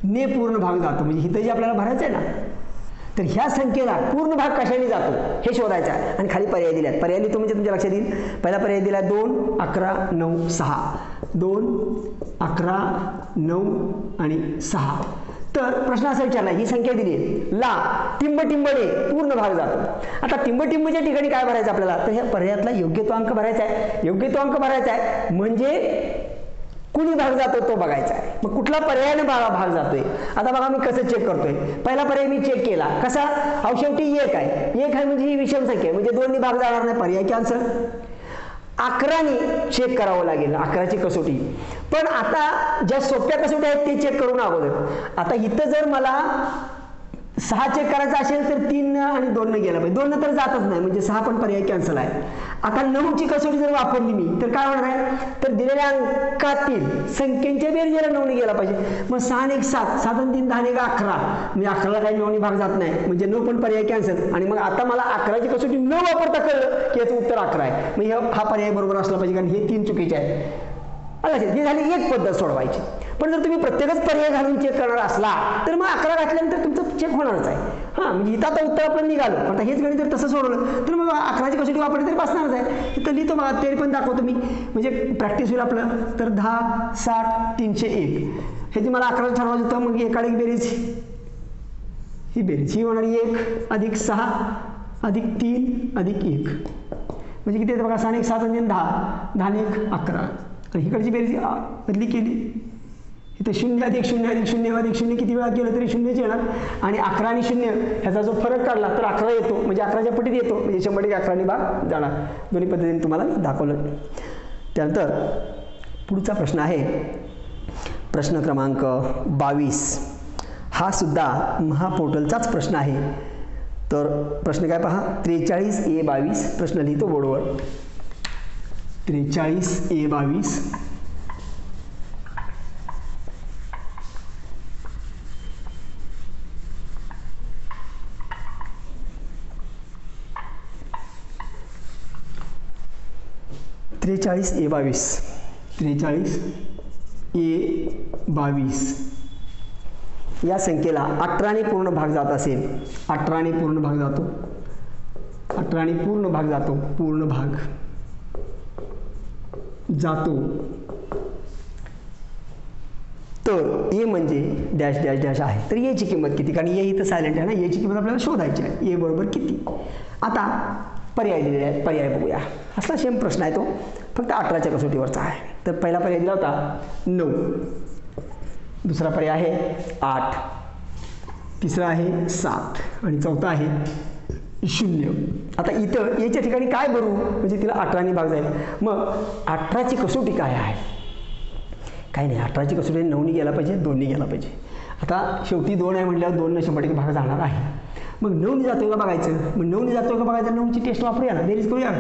ने पूर्ण भाग जातो, म्हणजे इथं जे आपल्याला भरायचं आहे ना, तर ह्या संख्येला पूर्ण भाग कशाने जातो हे शोधायचं आहे. आणि खाली पर्याय दिल्यात. पर्याय लिहितो म्हणजे तुमच्या लक्षात येईल. पहिला पर्याय दिला 2 11 9 6, 2 11 9 आणि 6. तर प्रश्न असा विचारला, ही संख्या दिली आहे ला टिंब टिंबने पूर्ण भाग जातो. आता टिंब टिंबच्या ठिकाणी काय भरायचं आपल्याला, तर ह्या पर्यायातला योग्य तो अंक भरायचा आहे. योग्य तो अंक भरायचा आहे म्हणजे कुणी भाग जातो तो बघायचा आहे. मग कुठला पर्यायाने भाग जातोय. आता बघा मी कसं चेक करतोय. पहिला पर्याय मी चेक केला कसा, शेवटी 1 आहे. 1 आहे म्हणजे ही विषम संख्या आहे, म्हणजे 2 ने भाग जाणार नाही, पर्याय कॅन्सल. 11ने चेक करावं लागेल, 11ची कसोटी. पण आता ज्या सोप्या कसोटी आहेत ते चेक करून अगोदर. आता इथं जर मला 6 चेक करायचा असेल तर 3 आणि 2 गेला पाहिजे. 2 तर जातच नाही, म्हणजे 6 पण पर्याय कॅन्सल आहे. आता 9ची कसोटी जर वापरली मी तर काय होणार आहे, तर दिलेल्या अंकातील संख्येच्या बेरजेला 9 गेला पाहिजे. मग 6 आणि 1 7, 7 आणि 3 10 आणि 1 11, म्हणजे 11ला काही 9 भाग जात नाही, म्हणजे 9 पण पर्याय कॅन्सल. आणि मग आता मला 11ची कसोटी न वापरता कळलं की याचं उत्तर 11 आहे. मग हा पर्याय बरोबर असला पाहिजे, कारण हे 3 चुकीचे आहेत. ही झाली एक पद्धत सोडवायची. पण जर तुम्ही प्रत्येकच पर्याय घालून चेक करणार असला तर मग 11 घातल्यानंतर तुमचं चेक होणारच आहे. म्हणजे इथं आता उत्तर आपण निघालो, आता हेच गणित जर तसं सोडवलं तर मग 11ची कसोटी वापरली तरी बसणारच आहे. इथं लिहितो बघा, तरी पण दाखवतो मी, म्हणजे प्रॅक्टिस होईल आपलं. तर 10 60 301 ह्याची मला 11 ठरवायचं होतं. मग एकाड बेरीज, ही बेरीज ही होणारी 1 अधिक 6 अधिक 3 अधिक 1, म्हणजे किती येतं बघा, 6 आणि 1 7 आणि 10, 10 आणि 1 11. तर इकडची बेरीज बदली केली, इथं 0 अधिक 0 अधिक 0 अधिक 0 किती वेळा केलं तरी 0च येणार. आणि 11 आणि 0 ह्याचा जो फरक काढला तर 11 येतो, म्हणजे 11च्या पटीत येतो, म्हणजे 100% 11नी भाग जाणार. दोन्ही पद्धतीने तुम्हाला दाखवलं. त्यानंतर पुढचा प्रश्न आहे प्रश्न क्रमांक 22. हा सुद्धा महापोर्टलचाच प्रश्न आहे. तर प्रश्न काय पहा, 43A22. प्रश्न लिहितो बोर्डवर. 43A22. A22 या संख्येला 18ने पूर्ण भाग जात असेल, 18ने पूर्ण भाग जातो, 18ने पूर्ण भाग जातो, पूर्ण भाग जातो, तर ए म्हणजे डॅश डॅश डॅश आहे. तर याची किंमत किती, कारण ए इथं सायलेंट आहे ना, याची किंमत आपल्याला शोधायची आहे. ए बरोबर किती. आता पर्याय दिलेले आहेत. पर्याय बघूया. असला सेम प्रश्न आहे तो, फक्त 18च्या कसोटीवरचा आहे. तर पहिला पर्याय दिला होता 9, दुसरा पर्याय आहे 8, तिसरा आहे 7 आणि चौथा आहे 0. आता इथं याच्या ठिकाणी काय भरू, म्हणजे तिला 18ने भाग जाईल. मग 18ची कसोटी काय आहे? काही नाही, 18ची कसोटी 9ने गेला पाहिजे, 2ने गेला पाहिजे. आता शेवटी 2 आहे म्हटल्यावर 2ने 100% भाग जाणार आहे. मग 9ने जातोय का बघायचं. मग 9ने जातोय का बघायचं. 9ची टेस्ट वापरूया ना, बेरीज करूया.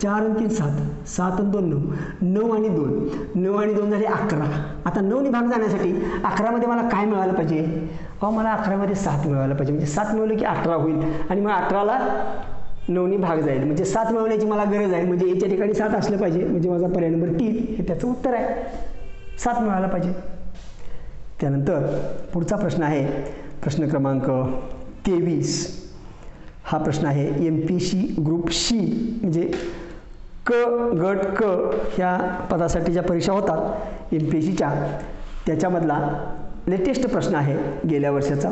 4 आणि 3 7, 7 आणि 2 9, 9 आणि 2, 9 आणि 2 झाले 11. आता 9ने भाग जाण्यासाठी 11मध्ये मला काय मिळालं पाहिजे. मला 11मध्ये 7 मिळालं पाहिजे. म्हणजे 7 मिळवलं की 18 होईल आणि मग 18ला 9ने भाग जाईल. म्हणजे 7 मिळवण्याची मला गरज आहे. म्हणजे याच्या ठिकाणी 7 असलं पाहिजे. म्हणजे माझा पर्याय नंबर 3 हे त्याचं उत्तर आहे. 7 मिळालं पाहिजे. त्यानंतर पुढचा प्रश्न आहे प्रश्न क्रमांक 23. हा प्रश्न आहे MPC ग्रुप सी, म्हणजे क गट क ह्या पदासाठीच्या परीक्षा होतात MPSCच्या, त्याच्यामधला लेटेस्ट प्रश्न आहे गेल्या वर्षाचा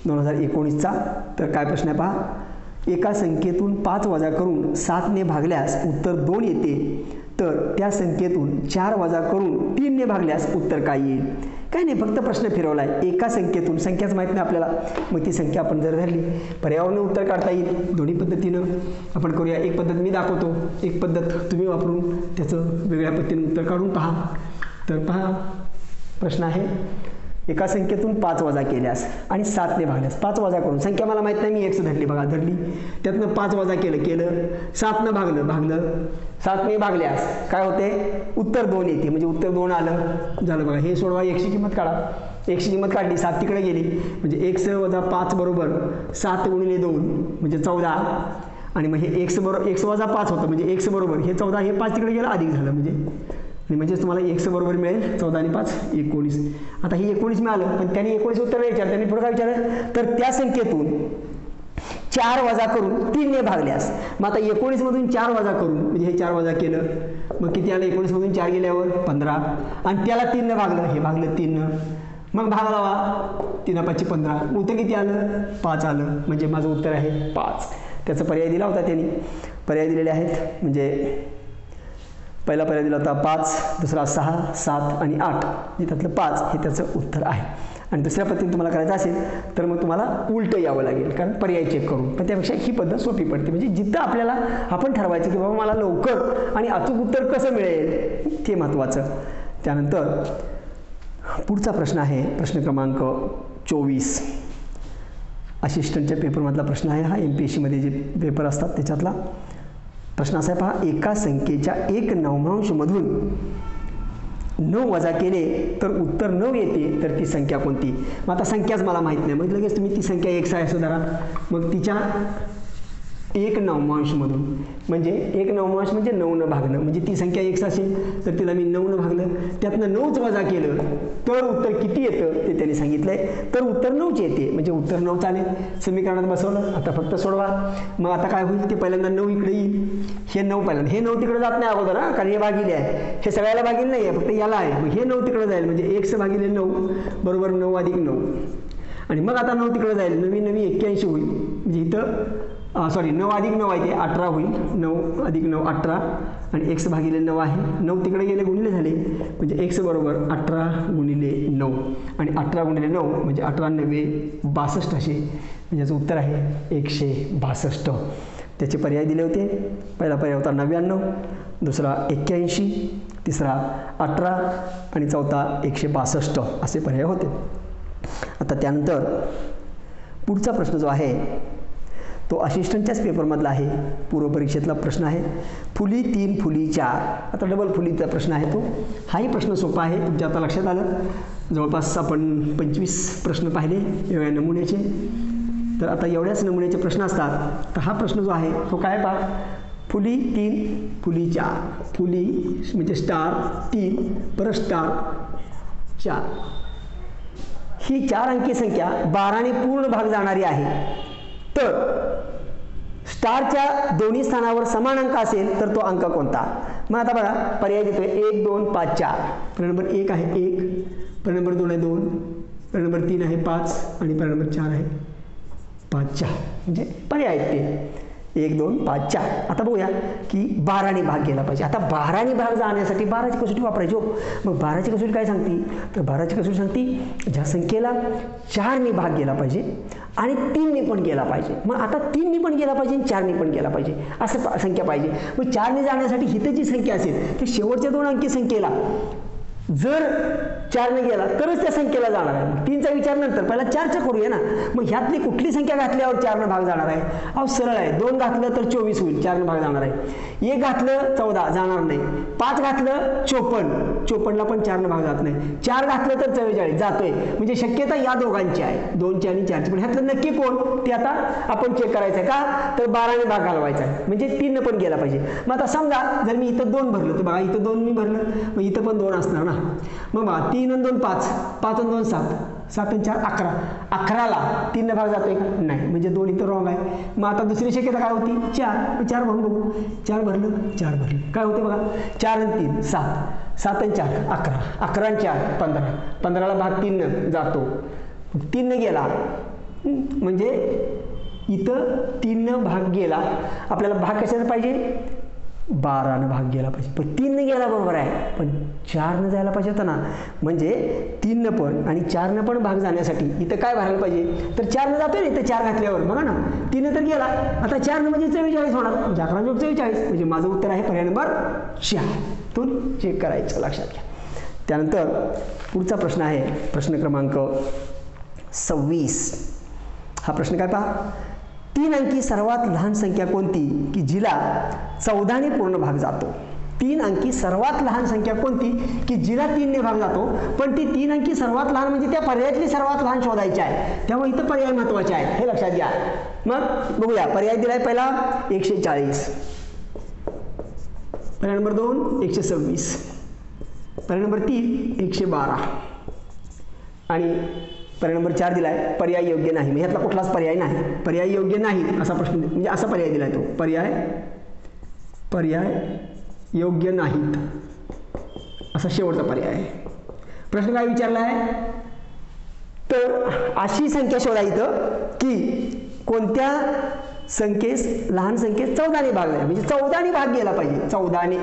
2019चा. तर काय प्रश्न आहे पहा. एका संख्येतून 5 वजा करून 7ने भागल्यास उत्तर 2 येते, तर त्या संख्येतून 4 वजा करून 3ने भागल्यास उत्तर काय येईल. काही नाही, फक्त प्रश्न फिरवला आहे. एका संख्येतून, संख्याच माहीत नाही आपल्याला, मग ती संख्या आपण जर धरली पर्यायावरून उत्तर काढता येईल. दोन्ही पद्धतीनं आपण करूया. एक पद्धत मी दाखवतो, एक पद्धत तुम्ही वापरून त्याचं वेगळ्या पद्धतीने उत्तर काढून पहा. तर पहा, प्रश्न आहे एका संख्येतून 5 वजा केल्यास आणि 7ने भागल्यास. 5 वजा करून, संख्या मला माहीत नाही, मी x धरली बघा, धरली, त्यातनं 5 वजा केलं, 7नं भागलं, 7ने भागल्यास काय होते, उत्तर 2 येते. म्हणजे उत्तर 2 आलं, झालं बघा. हे सोडवा, xची किंमत काढा. xची किंमत काढली, 7 तिकडे गेली, म्हणजे x वजा 5 बरोबर 7 गुणिले 2 म्हणजे 14. आणि मग हे x वजा 5 होतं, म्हणजे x बरोबर हे 14, हे 5 तिकडे गेलं, अधिक झालं, म्हणजेच तुम्हाला x बरोबर मिळेल 14 आणि 5 19. आता ही 19 मिळालं, पण त्यांनी 19 उत्तर नाही विचारलं, त्यांनी पुढे काय विचारलं, तर त्या संख्येतून 4 वजा करून 3ने भागल्यास. मग आता 19मधून 4 वजा करून, म्हणजे हे 4 वजा केलं, मग किती आलं, 19मधून 4 गेल्यावर 15, आणि त्याला 3ने भागलं, हे भागलं 3नं, मग भाग लावा, 3 5 15, उत्तर किती आलं, 5 आलं. म्हणजे माझं उत्तर आहे 5. त्याचा पर्याय दिला होता त्यांनी, पर्याय दिलेले आहेत. म्हणजे पहिला पर्याय दिला होता 5, दुसरा 6, 7 आणि 8, म्हणजे त्यातलं 5 हे त्याचं उत्तर आहे. आणि दुसऱ्या पद्धतीने तुम्हाला करायचं असेल तर मग तुम्हाला उलटं यावं लागेल, कारण पर्याय चेक करून. पण त्यापेक्षा ही पद्धत सोपी पडते. म्हणजे जिथं आपल्याला आपण ठरवायचं की बाबा मला लवकर आणि अचूक उत्तर कसं मिळेल ते महत्त्वाचं. त्यानंतर पुढचा प्रश्न आहे प्रश्न क्रमांक 24. असिस्टंटच्या पेपरमधला प्रश्न आहे हा. MPSCमध्ये जे पेपर असतात त्याच्यातला प्रश्न असा आहे पहा. एका संख्येच्या 1/9 मधून 9 वजा केले तर उत्तर 9 येते, तर ती संख्या कोणती. मग आता संख्याच मला माहीत नाही, मग लगेच तुम्ही ती संख्या x आहे असं धरा. मग तिच्या 1/9 मधून, म्हणजे 1/9 म्हणजे 9न भागणं, म्हणजे ती संख्या x असेल तर तिला मी 9न भागलं, त्यातनं 9च वजा केलं तर उत्तर किती येतं ते त्यांनी सांगितलंय. तर उत्तर 9च येते, म्हणजे उत्तर 9 चालेल. समीकरणात बसवलं, आता फक्त सोडवा. मग आता काय होईल, ते पहिल्यांदा 9 इकडे येईल, हे 9 पहिल्यांदा, हे 9 तिकडे जात नाही अगोदर, कारण हे भागिले आहे, हे सगळ्याला भागिले नाही आहे, फक्त याला आहे. मग हे 9 तिकडे जाईल, म्हणजे x भागिले 9 बरोबर 9 अधिक 9, आणि मग आता 9 तिकडे जाईल, 9 9 81 होईल. म्हणजे इथं 9 अधिक 9 आहे ते 18 होईल, 9 अधिक 9 18, आणि x भागिले 9 आहे, 9 तिकडे गेले गुणिले झाले, म्हणजे x बरोबर 18 गुणिले 9, आणि 18 गुणिले 9 म्हणजे 18 9 62 असे, म्हणजे याचं उत्तर आहे 162. त्याचे पर्याय दिले होते. पहिला पर्याय होता 99, दुसरा 81, तिसरा 18 आणि चौथा 162 असे पर्याय होते. आता त्यानंतर पुढचा प्रश्न जो आहे तो असिस्टंटच्याच पेपरमधला आहे, पूर्वपरीक्षेतला प्रश्न आहे. फुली 3 फुली 4, आता डबल फुलीचा प्रश्न आहे तो. हाही प्रश्न सोपा आहे, तुमच्या आता लक्षात आलं. जवळपास आपण 25 प्रश्न पाहिले एवढ्या नमुन्याचे. तर आता एवढ्याच नमुन्याचे प्रश्न असतात. तर हा प्रश्न जो आहे तो काय पहा, फुली 3 फुली 4, फुली म्हणजे स्टार 3 परत स्टार 4, ही 4 अंकी संख्या 12ने पूर्ण भाग जाणारी आहे. तर स्टारच्या दोन्ही स्थानावर समान अंक असेल तर तो अंक कोणता. मग आता बघा पर्याय देतोय 1 2 5 4. पर्याय नंबर 1 आहे 1, पर्याय नंबर 2 आहे 2, पर्याय नंबर 3 आहे 5 आणि पर्याय नंबर 4 आहे 5 4. म्हणजे पर्याय आहेत ते. 1 2 5 4. आता बघूया की 12ने भाग गेला पाहिजे. आता 12ने भाग जाण्यासाठी 12ची कसोटी वापरायची हो. मग 12ची कसोटी काय सांगते, तर 12ची कसोटी सांगते ज्या संख्येला 4ने भाग गेला पाहिजे आणि 3ने पण गेला पाहिजे. मग आता 3ने पण गेला पाहिजे आणि 4ने पण गेला पाहिजे असं संख्या पाहिजे. मग 4ने जाण्यासाठी हिथं जी संख्या असेल तर शेवटच्या 2 अंकी संख्येला जर 4ने गेला तरच त्या संख्येला जाणार आहे. 3चा विचार नंतर, पहिला 4चा करूया ना. मग ह्यातली कुठली संख्या घातल्यावर 4ने भाग जाणार आहे? अहो सरळ आहे. 2 घातलं तर 24 होईल, 4ने भाग जाणार आहे. 1 घातलं 14 जाणार नाही. 5 घातलं 54, 54ला पण 4ने भाग जात नाही. 4 घातलं तर 44 जातोय. म्हणजे शक्यता या दोघांची आहे, 2ची आणि 4ची. पण ह्यातलं नक्की कोण ते आता आपण चेक करायचं आहे का, तर 12ने भाग घालवायचा आहे. म्हणजे 3ने पण गेला पाहिजे. मग आता समजा जर मी इथं 2 भरलं तर बघा इथं 2 मी भरलं, मग इथं पण 2 असणार ना. मग बघा 3 आणि 2 5, 5 आणि 2 7, 7 आणि 4 11. 11ला 3ने भाग जातोय का, नाही. म्हणजे 2 इथं रॉंग आहे. मग आता दुसरी शक्यता काय होती, 4. 4 भरून बघू. 4 भरलं, 4 भरलं, काय होते बघा 4 आणि 3 7, 7 आणि 4 11, 11 आणि 4 15, 15ला भाग 3ने जातो. 3ने गेला म्हणजे इथं 3ने भाग गेला. आपल्याला भाग कशाने पाहिजे, 12ने भाग गेला पाहिजे. पण 3ने गेला बरोबर आहे, पण 4ने जायला पाहिजे होता ना. म्हणजे 3ने पण आणि 4ने पण भाग जाण्यासाठी इथं काय भरायला पाहिजे, तर 4ने जातोय ना इथं 4 घातल्यावर. बघा ना 3ने तर गेला, आता 4ने म्हणजे 44 होणार. म्हणजे 11 + 44 म्हणजे माझं उत्तर आहे पर्याय नंबर 4. तो चेक करायचं, लक्षात घ्या. त्यानंतर पुढचा प्रश्न आहे प्रश्न क्रमांक 26. हा प्रश्न काय पहा, 3 अंकी सर्वात लहान संख्या कोणती की जिला 14ने पूर्ण भाग जातो. 3 अंकी सर्वात लहान संख्या कोणती की जिला 3ने भाग जातो. पण ती 3 अंकी सर्वात लहान म्हणजे त्या पर्यायातली सर्वात लहान शोधायची आहे. त्यामुळे इथं पर्याय महत्वाचे आहे, हे लक्षात घ्या. मग बघूया, पर्याय दिलाय पहिला 140, पर्याय नंबर 2 126, पर्याय नंबर 3 112 आणि पर्याय नंबर 4 दिलाय पर्याय योग्य नाही. ह्यातला कुठलाच पर्याय नाही, पर्याय योग्य नाही असा प्रश्न, म्हणजे असा पर्याय दिलाय तो पर्याय योग्य नाहीत असा शेवटचा पर्याय आहे. प्रश्न काय विचारला आहे, तर अशी संख्या शोधा इथं की कोणत्या संख्येस लहान संख्येस 14ने भाग गेला, म्हणजे 14ने भाग गेला पाहिजे, 14ने,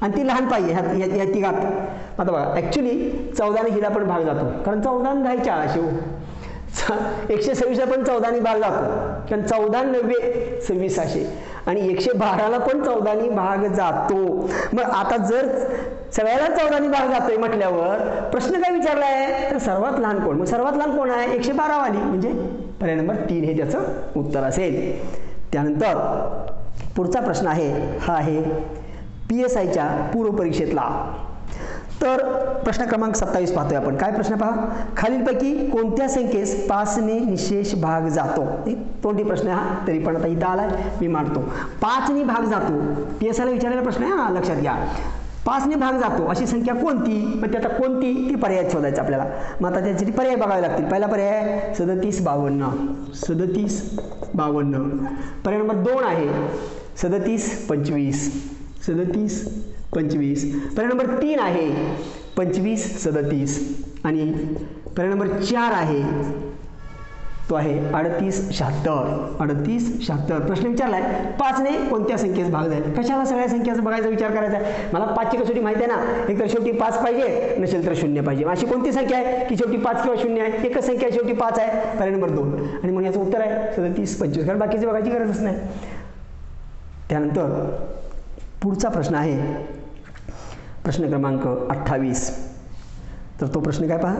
आणि ती लहान पाहिजे ह्या तिघात. आता बघा ॲक्च्युली 14ने हिला पण भाग जातो, कारण 14 आणि 10 40 हो. 126ला पण 14ने भाग जातो, कारण 14 9 2600 आणि 112ला पण 14ने भाग जातो. मग आता जर सगळ्याला 14ने भाग जातोय म्हटल्यावर प्रश्न काय विचारला आहे, तर सर्वात लहान कोण. मग सर्वात लहान कोण आहे, 112 वाली, म्हणजे पर्याय नंबर 3 हे त्याचं उत्तर असेल. त्यानंतर पुढचा प्रश्न आहे, हा आहे PSIच्या पूर्व परीक्षेतला. तर प्रश्न क्रमांक 27 पाहतोय आपण. काय प्रश्न पहा, खालीलपैकी कोणत्या संख्येस 5ने निशेष भाग जातो. तोंडी प्रश्न हा, तरी पण आता इथं आलाय मी मांडतो. 5ने भाग जातो, PSIला विचारलेला प्रश्न आहे हा, लक्षात घ्या. 5ने भाग जातो अशी संख्या कोणती, मग ते आता कोणती ती पर्याय शोधायचं आपल्याला. मग आता त्यासाठी पर्याय बघावे लागतील. पहिला पर्याय आहे 37 52, 37 52. पर्याय नंबर 2 आहे 37 25, 37 25. पर्याय नंबर 3 आहे 25 37 आणि पर्याय नंबर 4 आहे तो आहे 38 76, 38 76. प्रश्न विचारलाय 5ने कोणत्या संख्येस भाग जाईल. कशाला सगळ्या संख्याचा बघायचा विचार करायचा आहे. मला 5ची कसोटी माहिती आहे ना, एक तर शेवटी 5 पाहिजे, नसेल तर 0 पाहिजे. अशी कोणती संख्या आहे की शेवटी 5 किंवा 0 आहे, एकच संख्या शेवटी 5 आहे, पर्याय नंबर 2. आणि मग याचं उत्तर आहे 37 25, कारण बाकीची बघायची गरजच नाही. त्यानंतर पुढचा प्रश्न आहे प्रश्न क्रमांक 28. तर तो प्रश्न काय पहा,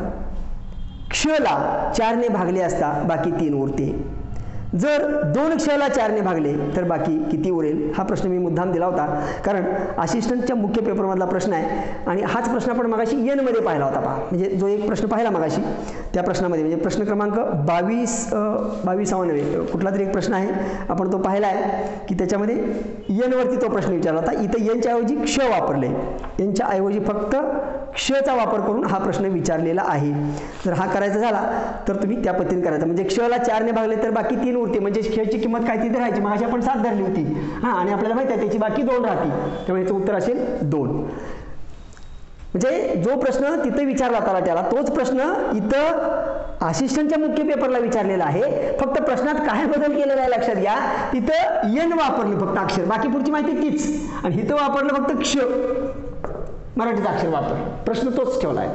क्षला 4ने भागले असता बाकी 3 उरते. जर 2 क्षला 4ने भागले तर बाकी किती उरेल. हा प्रश्न मी मुद्दाम दिला होता, कारण असिस्टंटच्या मुख्य पेपरमधला प्रश्न आहे आणि हाच प्रश्न आपण मगाशी N मध्ये पाहिला होता पहा. म्हणजे जो एक प्रश्न पाहिला मगाशी त्या प्रश्नामध्ये, म्हणजे प्रश्न क्रमांक 22 कुठला तरी एक प्रश्न आहे, आपण तो पाहिला आहे की त्याच्यामध्ये N वरती तो प्रश्न विचारला होता. इथं Nच्या ऐवजी क्ष वापरले, Nच्या ऐवजी फक्त क्षचा वापर करून हा प्रश्न विचारलेला आहे. जर हा करायचा झाला तर तुम्ही त्या पद्धतीने करायचा. म्हणजे क्षला 4ने भागले तर बाकी 3 उरते, म्हणजे क्षची किंमत काय ती धरायची. मग आपण 7 धरली होती हा, आणि आपल्याला माहिती आहे त्याची बाकी 2 राहते, त्यामुळे याचं उत्तर असेल 2. म्हणजे जो प्रश्न तिथं विचारला होता त्याला तोच प्रश्न इथं असिस्टंटच्या मुख्य पेपरला विचारलेलं आहे. फक्त प्रश्नात काय बदल केलेला आहे लक्षात घ्या. तिथं एन वापरलं फक्त अक्षर, बाकी पुढची माहिती तीच, आणि इथं वापरलं फक्त क्ष, मराठीचं अक्षर वापर, प्रश्न तोच ठेवला आहे.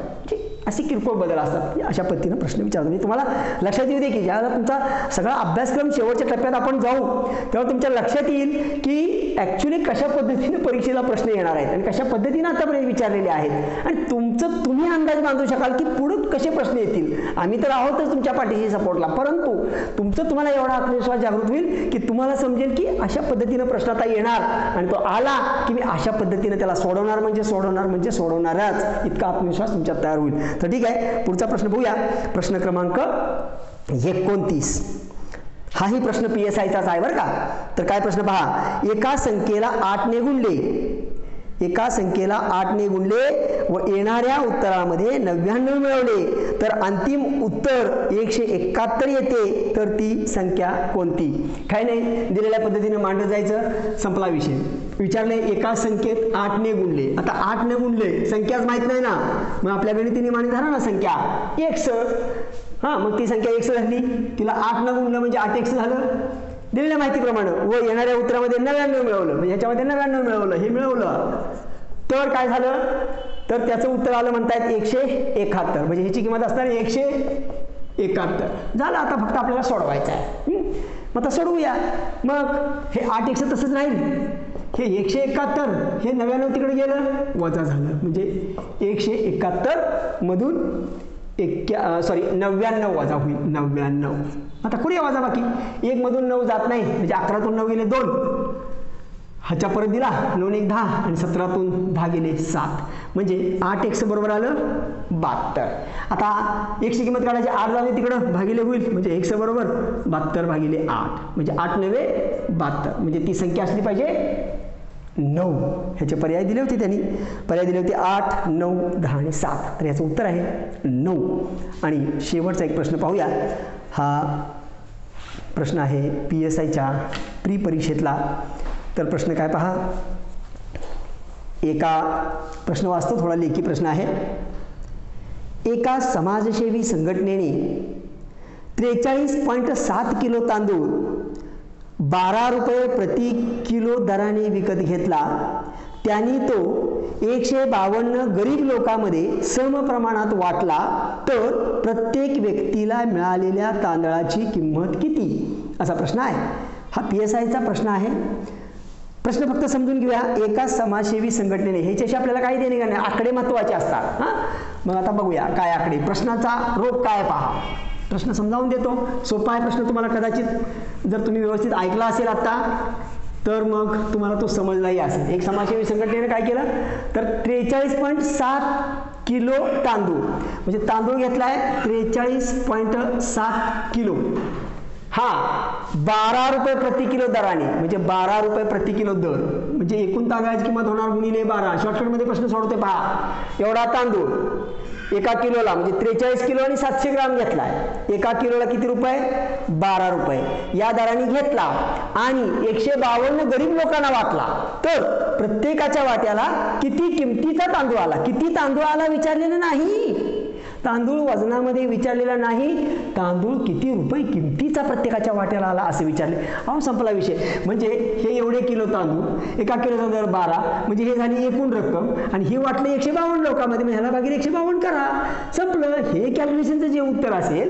असे किरकोळ बदल असतात. अशा पद्धतीनं प्रश्न विचारतो. मी तुम्हाला लक्षात येऊ दे की ज्यावेळेला तुमचा सगळा अभ्यासक्रम शेवटच्या टप्प्यात आपण जाऊ तेव्हा तुमच्या लक्षात येईल की ॲक्च्युली कशा पद्धतीने परीक्षेला प्रश्न येणार आहेत आणि कशा पद्धतीने आतापर्यंत विचारलेले आहेत, आणि तुमचं तुम्ही अंदाज बांधू शकाल की पुढे कसे प्रश्न येतील. आम्ही तर आहोतच तुमच्या पाठीशी सपोर्टला, परंतु तुमचं तुम्हाला एवढा आत्मविश्वास जागृत होईल की तुम्हाला समजेल की अशा पद्धतीनं प्रश्न आता येणार आणि तो आला की मी अशा पद्धतीने त्याला सोडवणार म्हणजे सोडवणारच, इतका आत्मविश्वास तुमच्यात तयार होईल. तर ठीक आहे, पुढचा प्रश्न बघूया. प्रश्न क्रमांक 29. हाही प्रश्न PSIचाच आहे बरं का. तर काय प्रश्न पहा. एका संख्येला 8 ने गुणले व येणाऱ्या उत्तरामध्ये 99 मिळवले तर अंतिम उत्तर 171 येते, तर ती संख्या कोणती? काय नाही, दिलेल्या पद्धतीने मांडत जायचं, संपला विषय. विचारले एका संख्येत 8 ने गुणले. आता 8 ने गुणले, संख्याच माहित नाही ना, मग आपल्या गणिती नियमाने झाला ना संख्या x. मग ती संख्या x झाली, तिला 8 न गुणलं म्हणजे 8x झालं दिलेल्या माहितीप्रमाणे, व येणाऱ्या उत्तरामध्ये 99 मिळवलं, म्हणजे ह्याच्यामध्ये 99 मिळवलं, हे मिळवलं तर काय झालं, तर त्याचं उत्तर आलं म्हणतायत 171, म्हणजे ह्याची किंमत असणार 171 झालं. आता फक्त आपल्याला सोडवायचं आहे. मग आता सोडवूया. मग हे 8x तसंच राहील, हे 171, हे 99 तिकडे गेलं वजा झालं, म्हणजे 171 मधून 99 वजा होईल, 99. आता करूया वजा बाकी. 1 मधून 9 जात नाही, म्हणजे 11तून 9 गेले 2, ह्याच्या परत दिला 9 1 10 आणि 17तून 10 गेले 7, म्हणजे 8x बरोबर आलं 72. आता x ची किंमत काढायची, 8 झाले तिकडं भागिले होईल, म्हणजे x बरोबर 72 भागिले 8, म्हणजे 8 9 72, म्हणजे ती संख्या असली पाहिजे 9. ह्याचे पर्याय दिले होते त्यांनी, पर्याय दिले होते 8 9 10 आणि 7, तर याचं उत्तर आहे 9. आणि शेवटचा एक प्रश्न पाहूया. हा प्रश्न आहे PSIच्या प्री परीक्षेतला. तर प्रश्न काय पहा. एका प्रश्न वाचतो, थोडा लेखी प्रश्न आहे. एका समाजसेवी संघटनेने 43.7 किलो तांदूळ 12 रुपये प्रति किलो दराने विकत घेतला. त्यांनी तो 152 गरीब लोकांमध्ये समप्रमाणात वाटला, तर प्रत्येक व्यक्तीला मिळालेल्या तांदळाची किंमत किती? असा प्रश्न आहे. हा PSIचा प्रश्न आहे. प्रश्न फक्त समजून घेऊया. एका समाजसेवी संघटनेने, ह्याच्याशी आपल्याला काही देणे नाही, आकडे महत्त्वाचे असतात. मग आता बघूया काय आकडे, प्रश्नाचा रोग काय पहा. प्रश्न समजावून देतो, सोपा आहे प्रश्न. तुम्हाला कदाचित जर तुम्ही व्यवस्थित ऐकला असेल आता तर मग तुम्हाला तो समजलाही असेल. एक समाजसेवी संघटनेने काय केलं, तर 43.7 किलो तांदूळ, म्हणजे तांदूळ घेतलाय 43.7 किलो, 12 रुपये प्रति किलो दराने, म्हणजे 12 रुपये प्रति किलो दर, म्हणजे एकूण तांदळाची किंमत होणार गुणिले 12. शॉर्टकटमध्ये प्रश्न सोडवते पहा. एवढा तांदूळ एका किलोला, म्हणजे 43 किलो आणि 700 ग्राम घेतलाय. एका किलोला किती रुपये? 12 रुपये या दराने घेतला आणि 152 गरीब लोकांना वाटला, तर प्रत्येकाच्या वाट्याला किती किमतीचा तांदूळ आला? किती तांदूळ आला विचारलेलं नाही, तांदूळ वजनामध्ये विचारलेला नाही, तांदूळ किती रुपये किमतीचा प्रत्येकाच्या वाट्याला आला असे विचारले. संपला विषय. म्हणजे हे एवढे किलो तांदूळ, एका किलोचा दर 12, म्हणजे हे झाली एकूण रक्कम, आणि हे वाटलं 152 लोकांमध्ये, म्हणजे ह्याला भागिले 152 करा, संपलं. हे कॅल्क्युलेशनचं जे उत्तर असेल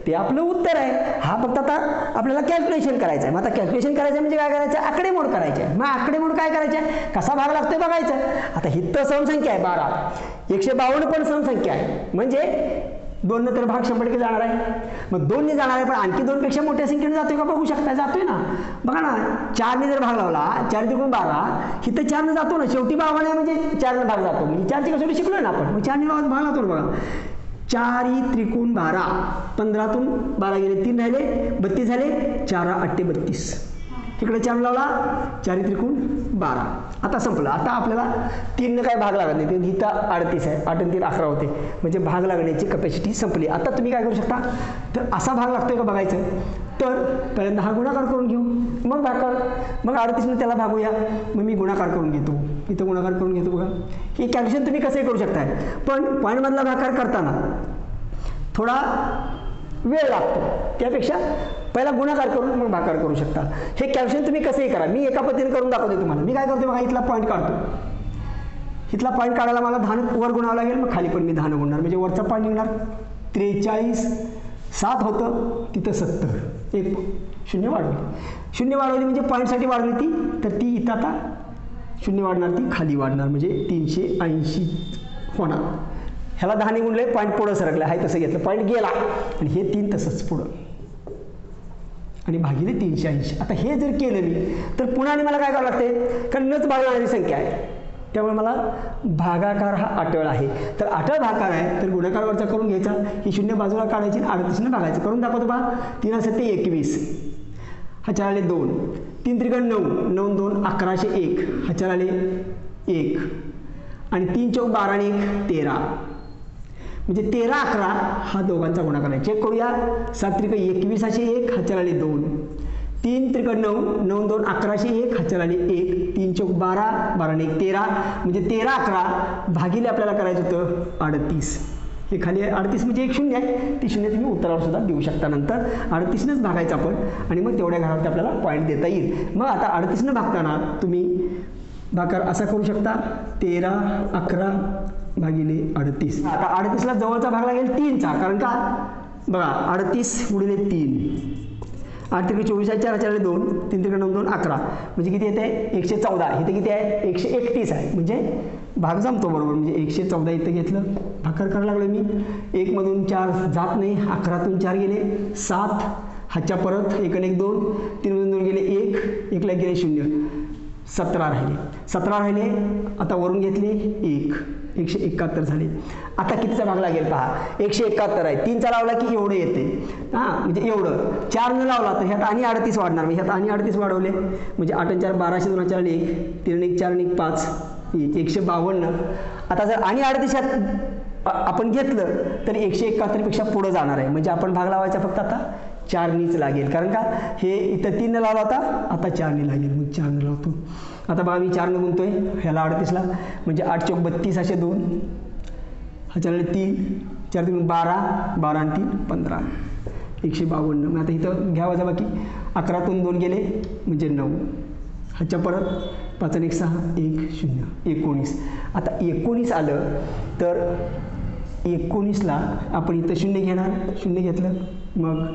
ते आपलं उत्तर आहे. हा फक्त आता आपल्याला कॅल्क्युलेशन करायचं आहे. मग आता कॅल्क्युलेशन करायचं म्हणजे काय करायचं? आकडेमोड करायची आहे. मग आकडेमोड काय करायचं आहे? कसा भाग लागतोय बघायचं. आता ही तर समसंख्या आहे 12, 152 पण समसंख्या आहे, म्हणजे 2 तर भाग 100% जाणार आहे. मग 2 ने जाणार आहे, पण आणखी 2 पेक्षा मोठ्या संख्येने जातोय का बघू शकता. जातोय ना, बघा ना. 4 ने जर भाग लावला, 4 त्रिकोण 12, इथं 4 ने जातो ना, शेवटी 12 आहे म्हणजे 4 ने भाग जातो, म्हणजे 4ची कसोटी शिकलो ना आपण, मग 4 ने भाग लावतो ना. बघा 4 त्रिकोण 12, 15तून 12 गेले, 3 राहिले, 32 झाले, 4 8 32, इकडे 4 लावला, 4 त्रिकोण 12. आता संपलं. आता आपल्याला 3 ने काय भाग लागत नाही, इथं 38 आहे, 8 आणि 3 11 होते, म्हणजे भाग लागण्याची कपॅसिटी संपली. आता तुम्ही काय करू शकता, तर असा भाग लागतोय का बघायचं. तर पहिल्यांदा हा गुणाकार करून घेऊ, मग भागाकार, मग 38 ने त्याला भागूया, मग मी गुणाकार करून घेतो, इथं गुणाकार करून घेतो. बघा हे कॅल्क्युलेशन तुम्ही कसंही करू शकताय, पण पॉईंटमधला भागाकार करताना थोडा वेळ लागतो. त्यापेक्षा पहिला गुणाकार करून मग भागाकार करू शकता. हे कॅल्क्युलेशन तुम्ही कसंही करा, मी एका पद्धतीने करून दाखवते तुम्हाला. मी काय करतो बघा, इथला पॉईंट काढतो. इथला पॉईंट काढायला मला 10 वर गुणावं लागेल, मग खाली पण मी 10 गुणणार, म्हणजे वरचा पॉईंट निघणार 43. 7 होतं तिथं 70, एक शून्य वाढवली म्हणजे पॉईंटसाठी वाढली ती, तर ती इथं आता शून्य वाढणार, ती खाली वाढणार, म्हणजे 380 होणार. ह्याला 10 गुणले, पॉईंट पुढं सरकलं आहे तसं घेतलं, पॉईंट गेला आणि हे 3 तसंच पुढं आणि भागिले 380. आता हे जर केलं मी तर पुन्हा आणि मला काय करावं लागते, कारण नच भागणारी संख्या आहे, त्यामुळे मला भागाकार हा अटळ आहे. तर अटळ भागाकार आहे तर गुणाकार वरचा करून घ्यायचा, ही शून्य बाजूला काढायची आणि 38ने भागायचं. करून दाखवतो बा. 3 7 21, हा 4 आले 2, 3 त्रिक 9, 9 2 1101, हा 4 आले 1 आणि 3 चौक 12 आणि 1 13, म्हणजे 13 11 हा दोघांचा गुणाकार आहे. चेक करूया. 7 त्रिक 21 असे 1, हा 4 आले 2, 3 त्रिक 9, 9 2 1101, हा 4 आले 1, 3 चौक 12, 12 आणि 1 13, म्हणजे 13 11 भागिले आपल्याला करायचं होतं 38. हे खाली 38 म्हणजे एक शून्य आहे, ती शून्य तुम्ही उत्तरावर सुद्धा देऊ शकता. नंतर 38नेच भागायचं आपण आणि मग तेवढ्या घरावरती आपल्याला पॉईंट देता येईल. मग आता 38ने भागताना तुम्ही भागाकार असा करू शकता, 13 11 भागिले 38. आता 38ला जवळचा भाग लागेल 3चा, कारण का बघा 38 गुणिले 3, 8 त्रिक 24 आहे, 4 4 2, 3 त्रिक 9 2 11, म्हणजे किती येते 114. इथे किती आहे 131 आहे, म्हणजे भाग जमतो बरोबर, म्हणजे 114 इथं घेतलं, भागाकार करायला लागलो मी. 1 मधून 4 जात नाही, 11तून 4 गेले 7, हातच्या परत 1 आणि 1 2, 3 मधून 2 गेले 1, 1 ला गेले 0, 17 राहिले. आता वरून घेतले 1, 171 झाले. आता कितीचा भाग लागेल पहा, 171 आहे, 3चा लावला की एवढं येते, हां म्हणजे एवढं. 4 न लावला तर ह्यात आणि 38 वाढणार, म्हणजे ह्यात आणि 38 वाढवले, म्हणजे 8 आणि 4 12, 2 4 1, 3 आणि 1 4 आणि 1 5, 152. आता जर आणि 38 आपण घेतलं तर 171 पेक्षा पुढं जाणार आहे, म्हणजे आपण भाग लावायचा फक्त आता 4नीच लागेल, कारण का हे इथं 3 लावला होता, आता 4ने लागेल, मग 4ने लावतो. आता बघा मी 4ने गुणतोय ह्याला 38ला, म्हणजे 8 चौक 32 असे 2, हा 4 3, 4 3 12, 12 आणि 3 15, 152. मग आता इथं घ्या वजा बाकी, 11तून 2 गेले म्हणजे 9, ह्याच्या परत 5 आणि 1 6, 1 0, 19. आता 19 आलं तर 19ला आपण इथं 0 घेणार, 0 घेतलं, मग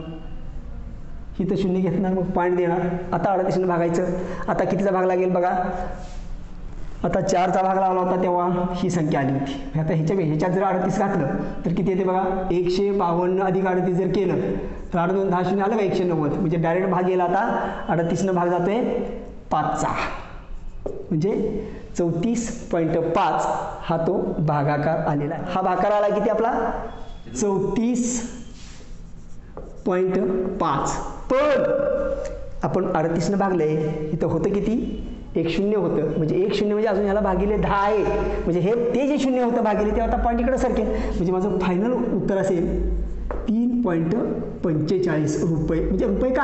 इथं 0 घेतणार, मग पॉईंट देणार. आता 38ने भागायचं. आता कितीचा भाग लागेल बघा, आता 4चा भाग लावला होता तेव्हा ही संख्या आली होती. आता ह्याच्यात जर 38 घातलं तर किती येते बघा, 152 अधिक 38 जर केलं तर 8 2 10 0 आलं का 190, म्हणजे डायरेक्ट भाग गेला. आता 38ने भाग जातोय 5चा, म्हणजे 34.5 हा तो भागाकार आलेला आहे. हा भागाकार आला किती आपला 34.5. पण आपण 38ने भागले, इथं होतं किती 1 0 होतं, म्हणजे 1 0 म्हणजे अजून ह्याला भागिले 10 आहे, म्हणजे हे ते जे 0 होतं भागिले ते आता पॉईंट इकडे सरकेल, म्हणजे माझं फायनल उत्तर असेल 3.45 रुपये. म्हणजे रुपये का,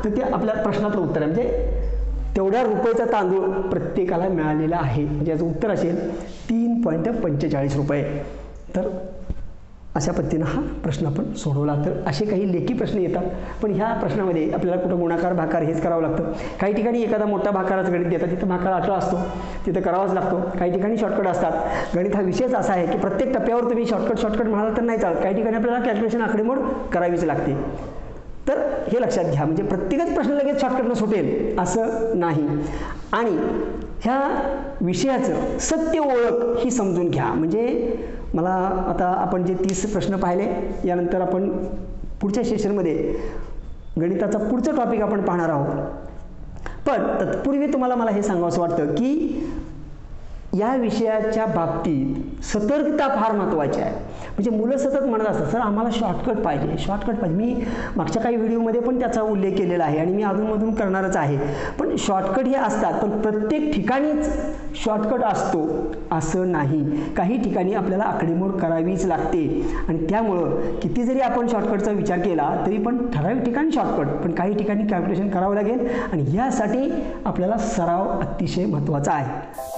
तर ते आपल्या प्रश्नातलं उत्तर आहे, म्हणजे तेवढ्या रुपयाचा तांदूळ प्रत्येकाला मिळालेला आहे, म्हणजे याचं उत्तर असेल 3.45 रुपये. तर अशा पद्धतीनं हा प्रश्न आपण सोडवला. तर असे काही लेखी प्रश्न येतात, पण ह्या प्रश्नामध्ये आपल्याला कुठं गुणाकार भागाकार हेच करावं लागतं. काही ठिकाणी एखादा मोठा भागाकाराचं गणित देतात, तिथं भागाकार अटळ असतो, तिथं करावाच लागतो. काही ठिकाणी शॉर्टकट असतात. गणित हा विषयच असा आहे की प्रत्येक टप्प्यावर तुम्ही शॉर्टकट म्हणाल तर नाही चालत, काही ठिकाणी आपल्याला कॅल्क्युलेशन आकडेमोड करावीच लागते. तर हे लक्षात घ्या, म्हणजे प्रत्येकच प्रश्न लगेच शॉर्टकटनं सुटेल असं नाही. आणि ह्या विषयाचं सत्य ओळख ही समजून घ्या. म्हणजे मला आता आपण जे 30 प्रश्न पाहिले, यानंतर आपण पुढच्या सेशनमध्ये गणिताचा पुढचा टॉपिक आपण पाहणार आहोत. पण तत्पूर्वी तुम्हाला मला हे सांगावंसं वाटतं की या विषयाच्या बाबतीत सतर्कता फार महत्त्वाची आहे. म्हणजे मुलं सतत म्हणत असतात सर आम्हाला शॉर्टकट पाहिजे. मी मागच्या काही व्हिडिओमध्ये पण त्याचा उल्लेख केलेला आहे आणि मी अधूनमधून करणारच आहे. पण शॉर्टकट हे असतात, पण प्रत्येक ठिकाणीच शॉर्टकट असतो असं नाही. काही ठिकाणी आपल्याला आकडेमोड करावीच लागते आणि त्यामुळं किती जरी आपण शॉर्टकटचा विचार केला तरी पण ठराविक ठिकाणी शॉर्टकट, पण काही ठिकाणी कॅल्क्युलेशन करावं लागेल आणि यासाठी आपल्याला सराव अतिशय महत्त्वाचा आहे.